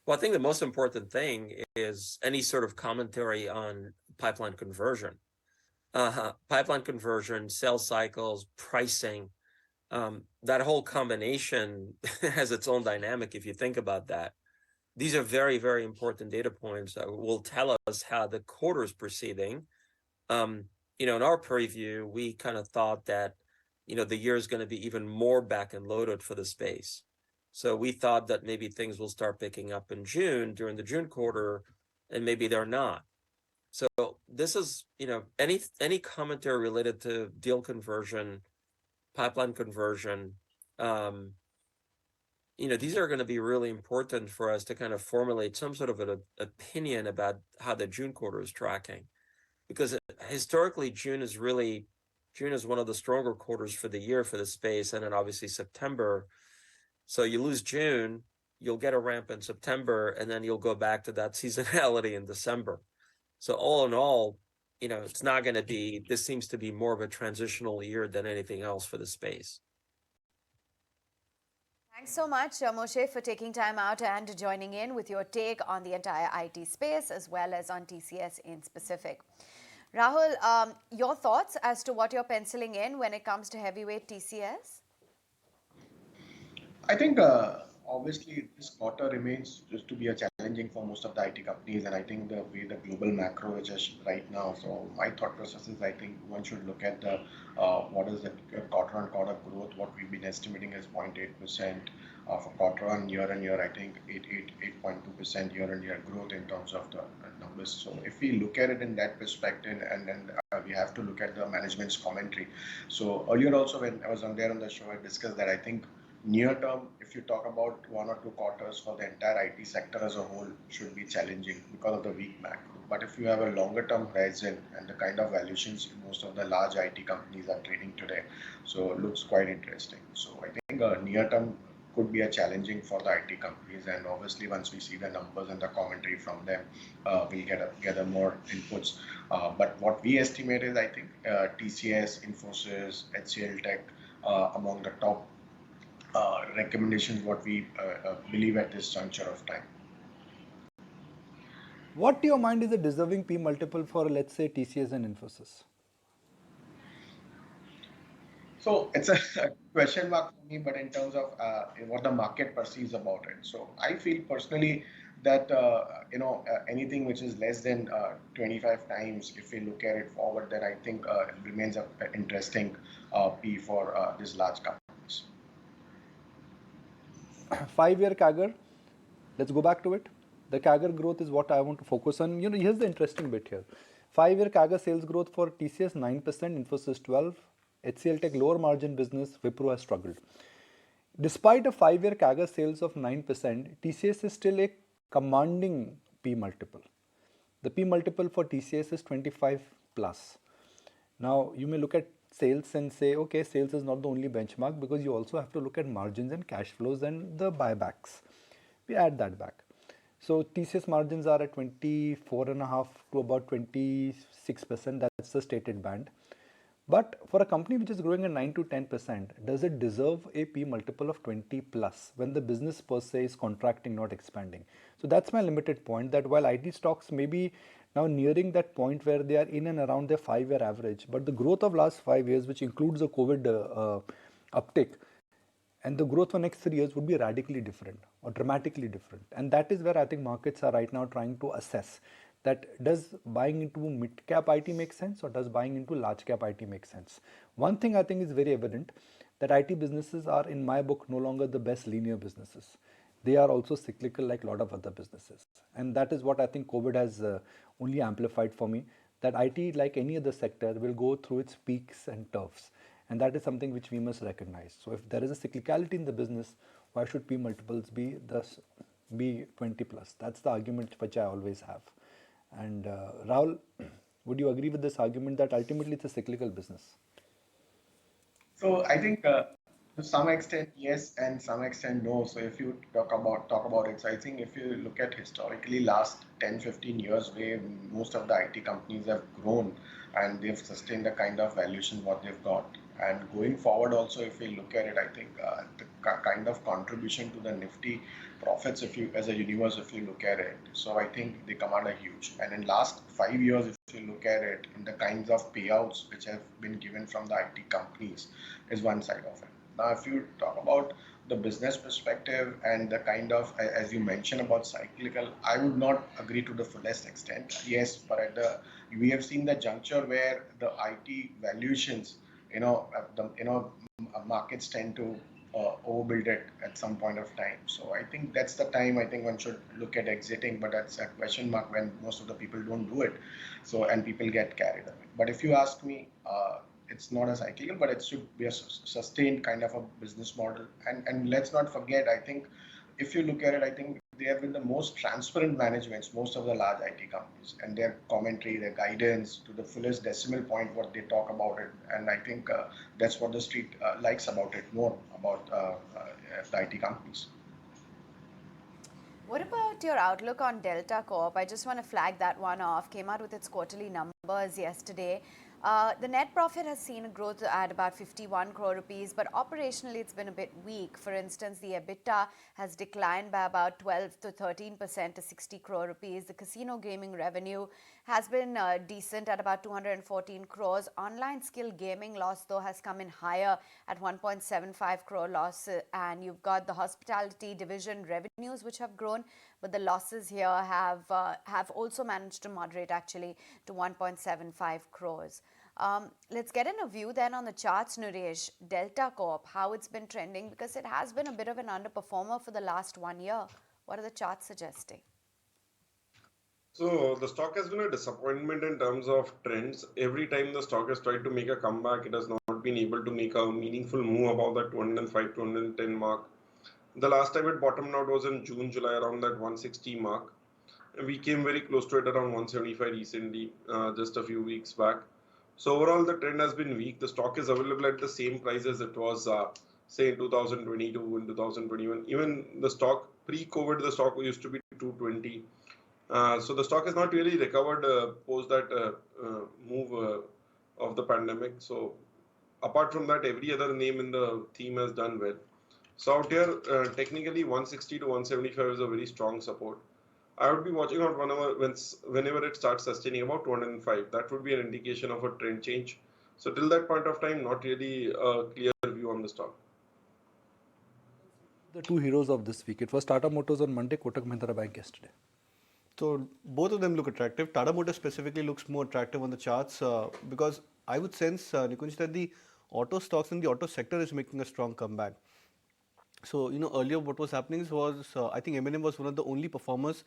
Well, I think the most important thing is any sort of commentary on pipeline conversion. Pipeline conversion, sales cycles, pricing, that whole combination has its own dynamic if you think about that. These are very, very important data points that will tell us how the quarter is proceeding. In our preview, we kind of thought that, the year is going to be even more back and loaded for the space. So we thought that maybe things will start picking up in June during the June quarter, and maybe they're not. So this is, any commentary related to deal conversion, pipeline conversion, these are going to be really important for us to kind of formulate some sort of an opinion about how the June quarter is tracking. Because historically, June is one of the stronger quarters for the year for the space, and then obviously September. So you lose June, you'll get a ramp in September, and then you'll go back to that seasonality in December. So all in all, it's not going to be, this seems to be more of a transitional year than anything else for the space. Thanks so much, Moshe, for taking time out and joining in with your take on the entire IT space as well as on TCS in specific. Rahul, your thoughts as to what you're penciling in when it comes to heavyweight TCS? I think obviously this quarter remains just to be a challenging for most of the IT companies, and I think the way the global macro is just right now. So my thought process is I think one should look at the what is the quarter-on-quarter growth. What we've been estimating is 0.8% for quarter on year. I think 8.2% year-on-year growth in terms of the numbers. So if we look at it in that perspective, and then we have to look at the management's commentary. So earlier also when I was on the show, I discussed that I think near term, if you talk about 1 or 2 quarters for the entire IT sector as a whole, should be challenging because of the weak macro. But if you have a longer term horizon and the kind of valuations most of the large IT companies are trading today, so it looks quite interesting. So I think near term could be a challenging for the IT companies, and obviously once we see the numbers and the commentary from them, we'll gather more inputs. But what we estimate is I think TCS, Infosys, HCL Tech among the top recommendations what we believe at this juncture of time. What to your mind is a deserving P multiple for, let's say, TCS and Infosys? So it's a question mark for me, but in terms of what the market perceives about it. So I feel personally that anything which is less than 25 times, if we look at it forward, then I think it remains an interesting P for these large companies. 5-year CAGR, let's go back to it. The CAGR growth is what I want to focus on. Here's the interesting bit here. 5-year CAGR sales growth for TCS 9%, Infosys 12%, HCL Tech lower margin business, Wipro has struggled. Despite a 5-year CAGR sales of 9%, TCS is still a commanding P multiple. The P multiple for TCS is 25 plus. Now, you may look at sales and say, okay, sales is not the only benchmark, because you also have to look at margins and cash flows and the buybacks. We add that back. So TCS margins are at 24.5 to about 26%. That's the stated band. But for a company which is growing at 9 to 10%, does it deserve a P multiple of 20 plus when the business per se is contracting, not expanding? So that's my limited point, that while IT stocks may be now nearing that point where they are in and around their 5-year average, but the growth of last 5 years, which includes the COVID uptick, and the growth for next 3 years would be radically different or dramatically different. And that is where I think markets are right now trying to assess that does buying into mid cap IT make sense or does buying into large cap IT make sense. One thing I think is very evident, that IT businesses are in my book no longer the best linear businesses. They are also cyclical like a lot of other businesses. And that is what I think COVID has only amplified for me, that IT, like any other sector, will go through its peaks and troughs. And that is something which we must recognize. So if there is a cyclicality in the business, why should P multiples be 20 plus? That's the argument which I always have. And Rahul, would you agree with this argument that ultimately it's a cyclical business? So I think to some extent yes, and some extent no. So if you talk about it, so I think if you look at historically last 10-15 years where most of the IT companies have grown and they've sustained the kind of valuation what they've got. And going forward also, if we look at it, I think the kind of contribution to the Nifty profits, if you as a universe, if you look at it, so I think they command a huge. And in last 5 years, if you look at it, in the kinds of payouts which have been given from the IT companies, is one side of it. Now, if you talk about the business perspective and the kind of, as you mentioned about cyclical, I would not agree to the fullest extent. Yes, but we have seen the juncture where the IT valuations, markets tend to overbuild it at some point of time. So I think that's the time I think one should look at exiting, but that's a question mark when most of the people don't do it. So, and people get carried away. But if you ask me, it's not a cyclical, but it should be a sustained kind of a business model. And let's not forget, I think if you look at it, I think they have been the most transparent managements, most of the large IT companies, and their commentary, their guidance to the fullest decimal point, what they talk about it. And I think that's what the street likes about it more, about the IT companies. What about your outlook on Delta Corp? I just want to flag that one off. Came out with its quarterly numbers yesterday. The net profit has seen a growth at about 51 crore rupees, but operationally it's been a bit weak. For instance, the EBITDA has declined by about 12 to 13% to 60 crore rupees. The casino gaming revenue has been decent at about 214 crores. Online skill gaming loss, though, has come in higher at 1.75 crore loss. And you've got the hospitality division revenues, which have grown, but the losses here have also managed to moderate actually to 1.75 crores. Let's get in a view then on the charts, Nooresh. Delta Corp, how it's been trending, because it has been a bit of an underperformer for the last 1 year. What are the charts suggesting? So the stock has been a disappointment in terms of trends. Every time the stock has tried to make a comeback, it has not been able to make a meaningful move above that 205, 210 mark. The last time it bottomed out was in June, July, around that 160 mark. We came very close to it around 175 recently, just a few weeks back. So overall, the trend has been weak. The stock is available at the same price as it was, say, in 2022 and 2021. Even the stock pre-COVID, the stock used to be 220. So the stock has not really recovered post that move of the pandemic. So apart from that, every other name in the theme has done well. So out here, technically 160 to 175 is a very strong support. I would be watching out whenever it starts sustaining about 205. That would be an indication of a trend change. So till that point of time, not really a clear view on the stock. The two heroes of this week. It was Tata Motors on Monday, Kotak Mahindra Bank yesterday. So both of them look attractive. Tata Motors specifically looks more attractive on the charts because I would sense, Nikunj, that the auto stocks in the auto sector is making a strong comeback. So, earlier what was happening was, I think M&M was one of the only performers,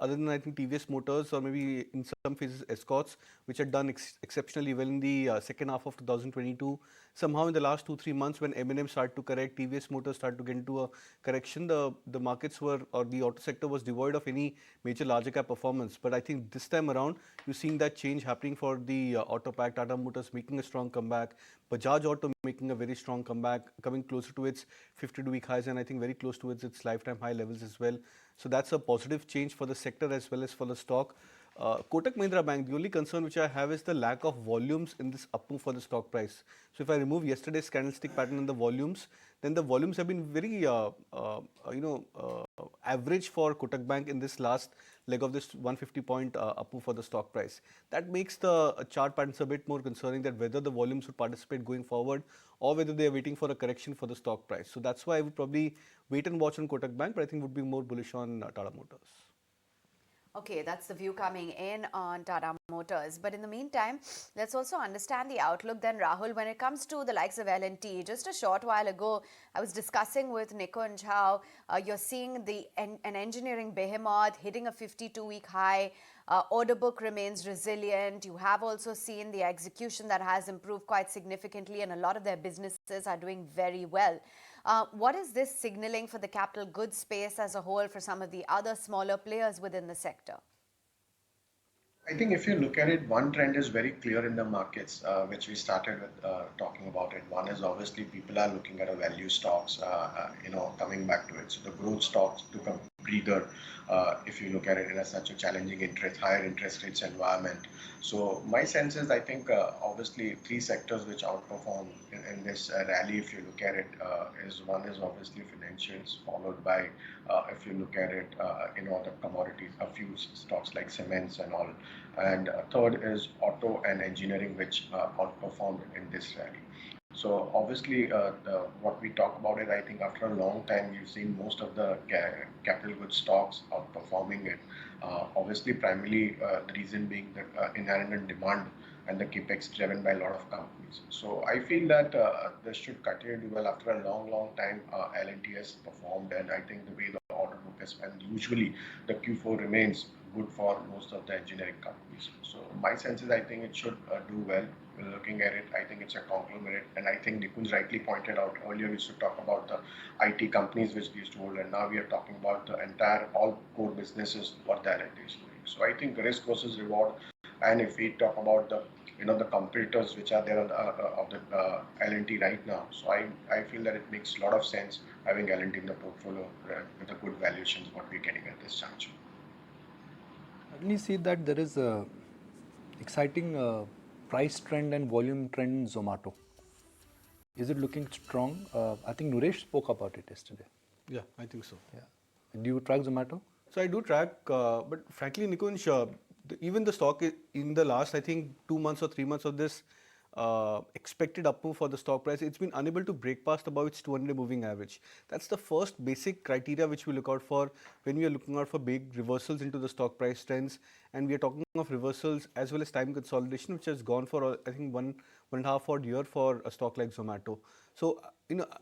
other than I think TVS Motors or maybe in some phases Escorts, which had done exceptionally well in the second half of 2022. Somehow in the last 2-3 months when M&M started to correct, TVS Motors started to get into a correction, the markets were, or the auto sector was devoid of any major larger cap performance. But I think this time around, you're seeing that change happening for the auto pack. Tata Motors making a strong comeback, Bajaj Auto making a very strong comeback, coming closer to its 52-week highs and I think very close towards its lifetime high levels as well. So that's a positive change for the sector as well as for the stock. Kotak Mahindra Bank, the only concern which I have is the lack of volumes in this up move for the stock price. So if I remove yesterday's candlestick pattern in the volumes, then the volumes have been very, average for Kotak Bank in this last leg of this 150 point up move for the stock price. That makes the chart patterns a bit more concerning, that whether the volumes would participate going forward or whether they are waiting for a correction for the stock price. So that's why I would probably wait and watch on Kotak Bank, but I think would be more bullish on Tata Motors. Okay, that's the view coming in on Tata Motors. But in the meantime, let's also understand the outlook then, Rahul, when it comes to the likes of L&T. Just a short while ago, I was discussing with Nikunj how you're seeing an engineering behemoth hitting a 52-week high. Order book remains resilient. You have also seen the execution that has improved quite significantly, and a lot of their businesses are doing very well. What is this signaling for the capital goods space as a whole for some of the other smaller players within the sector? I think if you look at it, one trend is very clear in the markets, which we started with talking about it. One is obviously people are looking at a value stocks, coming back to it. So the growth stocks took a breather if you look at it in such a challenging higher interest rates environment. So my sense is, I think obviously three sectors which outperform in this rally, if you look at it, one is obviously financials, followed by if you look at it, the commodities, a few stocks like cements and all. And third is auto and engineering, which outperformed in this rally. So obviously, what we talk about it, I think after a long time, you've seen most of the capital goods stocks outperforming it. Obviously, primarily the reason being the inherent demand and the capex driven by a lot of companies. So I feel that this should continue to do well. After a long time, L&T has performed, and I think the way the order book is, and usually the Q4 remains good for most of the engineering companies. So my sense is, I think it should do well. Looking at it, I think it's a conglomerate, and I think Nikunj rightly pointed out earlier, we used to talk about the IT companies which we used to hold, and now we are talking about the entire all core businesses what the L&T is doing. So I think risk versus reward, and if we talk about the the competitors which are there on of the L&T right now, so I feel that it makes a lot of sense having L&T in the portfolio with the good valuations what we're getting at this juncture. I really see that there is a exciting price trend and volume trend in Zomato. Is it looking strong? I think Nooresh spoke about it yesterday. Yeah, I think so. Yeah. Do you track Zomato? So I do track, but frankly, Nikunj, even the stock in the last, I think, 2 months or 3 months of this expected up move for the stock price, it's been unable to break past above its 200 moving average. That's the first basic criteria which we look out for when we are looking out for big reversals into the stock price trends. And we are talking of reversals as well as time consolidation, which has gone for, I think, one and a half odd year for a stock like Zomato. So,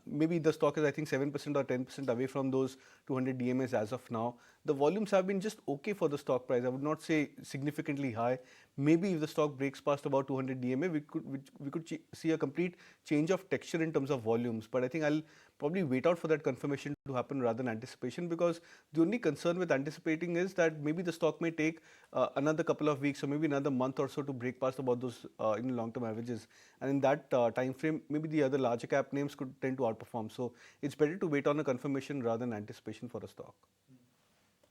maybe the stock is, I think, 7% or 10% away from those 200 DMAs as of now. The volumes have been just okay for the stock price. I would not say significantly high. Maybe if the stock breaks past about 200 DMA, we could see a complete change of texture in terms of volumes. But I think I'll probably wait out for that confirmation to happen rather than anticipation, because the only concern with anticipating is that maybe the stock may take another couple of weeks or maybe another month or so to break past about those long-term averages. And in that time frame, maybe the other larger cap names could tend to outperform. So it's better to wait on a confirmation rather than anticipation for a stock.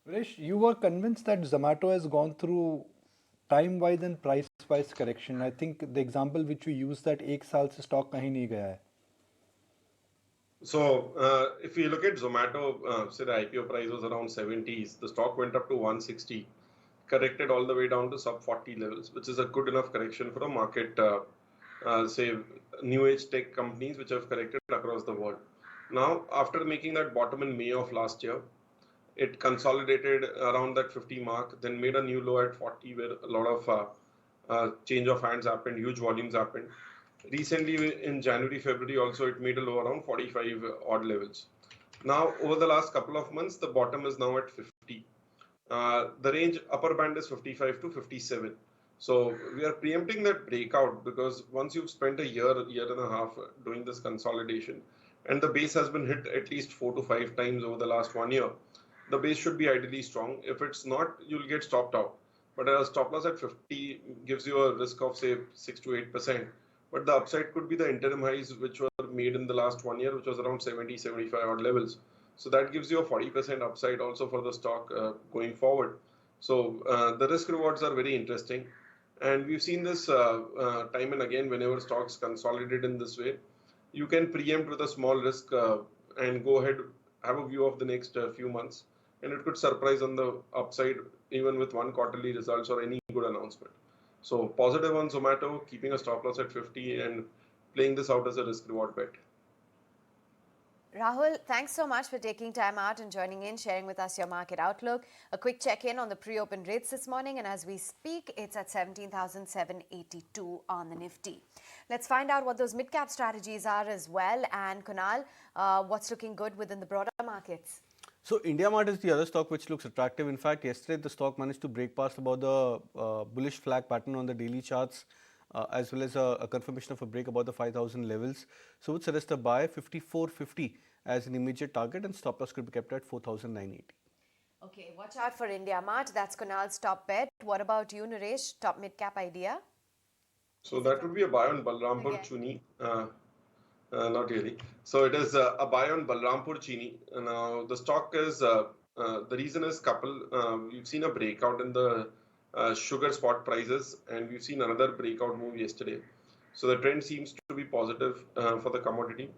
Nooresh, you were convinced that Zomato has gone through time-wise and price-wise correction. I think the example which you used, that 1 साल से stock कहीं नहीं गया है. So if you look at Zomato, say the IPO price was around 70s, the stock went up to 160, corrected all the way down to sub 40 levels, which is a good enough correction for a market, say new age tech companies which have corrected across the world. Now, after making that bottom in May of last year, it consolidated around that 50 mark, then made a new low at 40 where a lot of change of hands happened, huge volumes happened. Recently in January, February also it made a low around 45 odd levels. Now over the last couple of months, the bottom is now at 50. The range upper band is 55 to 57. So we are preempting that breakout because once you've spent a year and a half doing this consolidation and the base has been hit at least 4 to 5 times over the last 1 year, the base should be ideally strong. If it's not, you'll get stopped out. But a stop loss at 50 gives you a risk of say 6 to 8%. But the upside could be the interim highs which were made in the last 1 year, which was around 70, 75 odd levels. So that gives you a 40% upside also for the stock going forward. So the risk rewards are very interesting. And we've seen this time and again whenever stocks consolidate in this way. You can preempt with a small risk and go ahead, have a view of the next few months. And it could surprise on the upside even with one quarterly results or any good announcement. So positive on Zomato, keeping a stop loss at 50 and playing this out as a risk reward bet. Rahul, thanks so much for taking time out and joining in, sharing with us your market outlook. A quick check-in on the pre-open rates this morning, and as we speak, it's at 17,782 on the Nifty. Let's find out what those mid-cap strategies are as well. And Kunal, what's looking good within the broader markets? So India Mart is the other stock which looks attractive. In fact, yesterday the stock managed to break past about the bullish flag pattern on the daily charts, as well as a confirmation of a break above the 5,000 levels. So would suggest a buy 54.50 as an immediate target, and stop loss could be kept at 4,980. Okay, watch out for India Mart. That's Kunal's top bet. What about you, Nooresh? Top mid-cap idea? So that would be a buy on Balrampur Chuni. Not really. So it is a buy on Balrampur Chini. Now the stock is, the reason is couple, we've seen a breakout in the sugar spot prices, and we've seen another breakout move yesterday. So the trend seems to be positive for the commodity.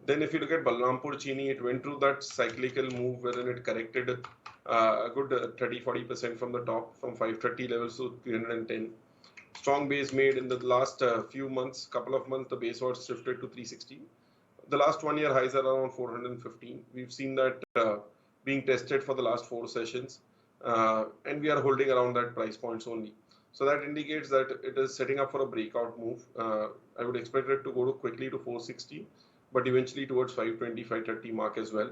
Then if you look at Balrampur Chini, it went through that cyclical move wherein it corrected a good 30-40% from the top, from 530 levels to 310. Strong base made in the last few months, couple of months, the base was shifted to 360. The last 1 year highs are around 415. We've seen that being tested for the last 4 sessions, and we are holding around that price points only. So that indicates that it is setting up for a breakout move. I would expect it to go quickly to 460, but eventually towards 520, 530 mark as well.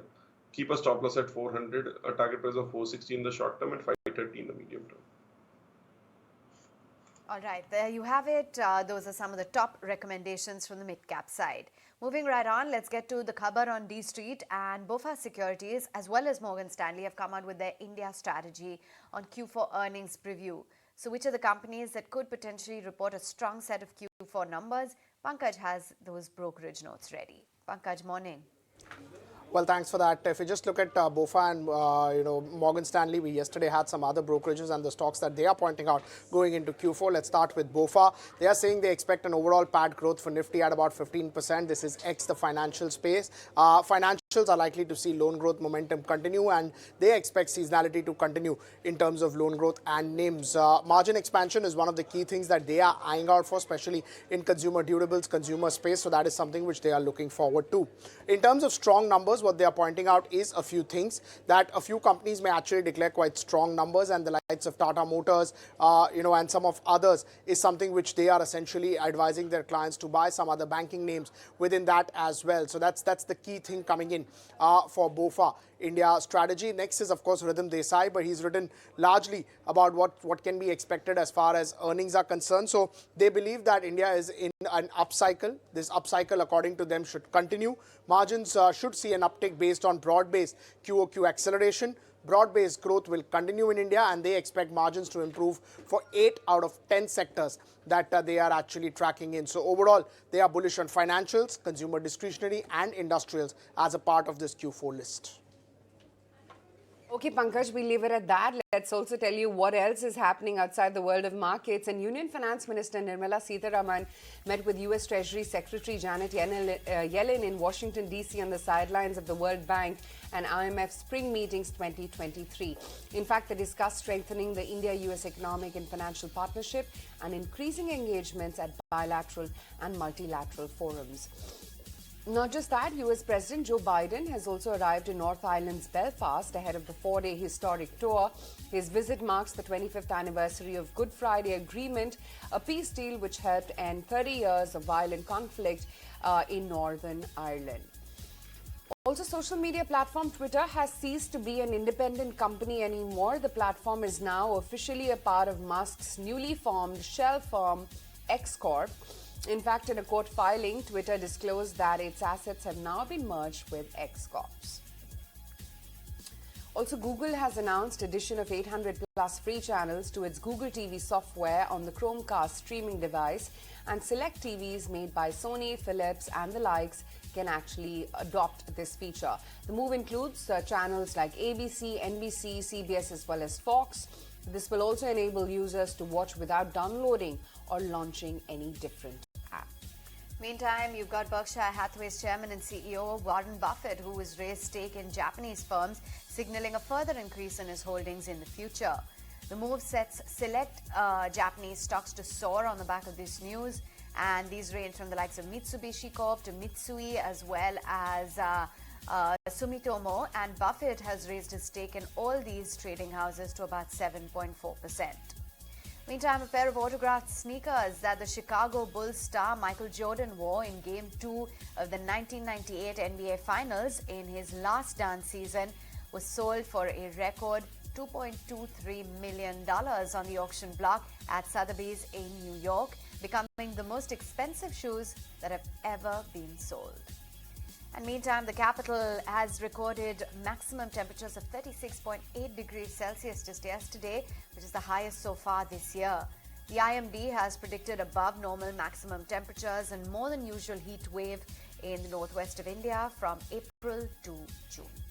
Keep a stop loss at 400, a target price of 460 in the short term and 530 in the medium term. All right, there you have it. Those are some of the top recommendations from the mid-cap side. Moving right on, let's get to the khabar on D Street. And Bothra Securities as well as Morgan Stanley have come out with their India strategy on Q4 earnings preview. So which are the companies that could potentially report a strong set of Q4 numbers? Pankaj has those brokerage notes ready. Pankaj, morning. Well, thanks for that. If you just look at BofA and Morgan Stanley, we yesterday had some other brokerages and the stocks that they are pointing out going into Q4. Let's start with BofA. They are saying they expect an overall PAT growth for Nifty at about 15%. This is ex the financial space. Financials are likely to see loan growth momentum continue, and they expect seasonality to continue in terms of loan growth and NIMs. Margin expansion is one of the key things that they are eyeing out for, especially in consumer durables, consumer space. So that is something which they are looking forward to. In terms of strong numbers, what they are pointing out is a few things, that a few companies may actually declare quite strong numbers, and the likes of Tata Motors, and some of others is something which they are essentially advising their clients to buy, some other banking names within that as well. So that's the key thing coming in for BofA India strategy. Next is, of course, Rhythm Desai, but he's written largely about what can be expected as far as earnings are concerned. So they believe that India is in an upcycle. This upcycle, according to them, should continue. Margins should see an uptick based on broad-based QOQ acceleration. Broad-based growth will continue in India, and they expect margins to improve for 8 out of 10 sectors that they are actually tracking in. So overall, they are bullish on financials, consumer discretionary and industrials as a part of this Q4 list. Okay, Pankaj, we'll leave it at that. Let's also tell you what else is happening outside the world of markets. And Union Finance Minister Nirmala Sitharaman met with U.S. Treasury Secretary Janet Yellen in Washington, D.C. on the sidelines of the World Bank and IMF Spring Meetings 2023. In fact, they discussed strengthening the India-U.S. economic and financial partnership and increasing engagements at bilateral and multilateral forums. Not just that, US President Joe Biden has also arrived in North Ireland's Belfast ahead of the 4-day historic tour. His visit marks the 25th anniversary of Good Friday Agreement, a peace deal which helped end 30 years of violent conflict in Northern Ireland. Also, social media platform Twitter has ceased to be an independent company anymore. The platform is now officially a part of Musk's newly formed shell firm, X Corp. In fact, in a court filing, Twitter disclosed that its assets have now been merged with X Corp's. Also, Google has announced addition of 800 plus free channels to its Google TV software on the Chromecast streaming device, and select TVs made by Sony, Philips and the likes can actually adopt this feature. The move includes channels like ABC, NBC, CBS as well as Fox. This will also enable users to watch without downloading or launching any different app. Meantime, you've got Berkshire Hathaway's chairman and CEO Warren Buffett, who has raised stake in Japanese firms, signaling a further increase in his holdings in the future. The move sets select Japanese stocks to soar on the back of this news, and these range from the likes of Mitsubishi Corp to Mitsui as well as Sumitomo, and Buffett has raised his stake in all these trading houses to about 7.4%. Meantime, a pair of autographed sneakers that the Chicago Bulls star Michael Jordan wore in Game 2 of the 1998 NBA Finals in his last dance season was sold for a record $2.23 million on the auction block at Sotheby's in New York, becoming the most expensive shoes that have ever been sold. And meantime, the capital has recorded maximum temperatures of 36.8 degrees Celsius just yesterday, which is the highest so far this year. The IMD has predicted above normal maximum temperatures and more than usual heat wave in the northwest of India from April to June.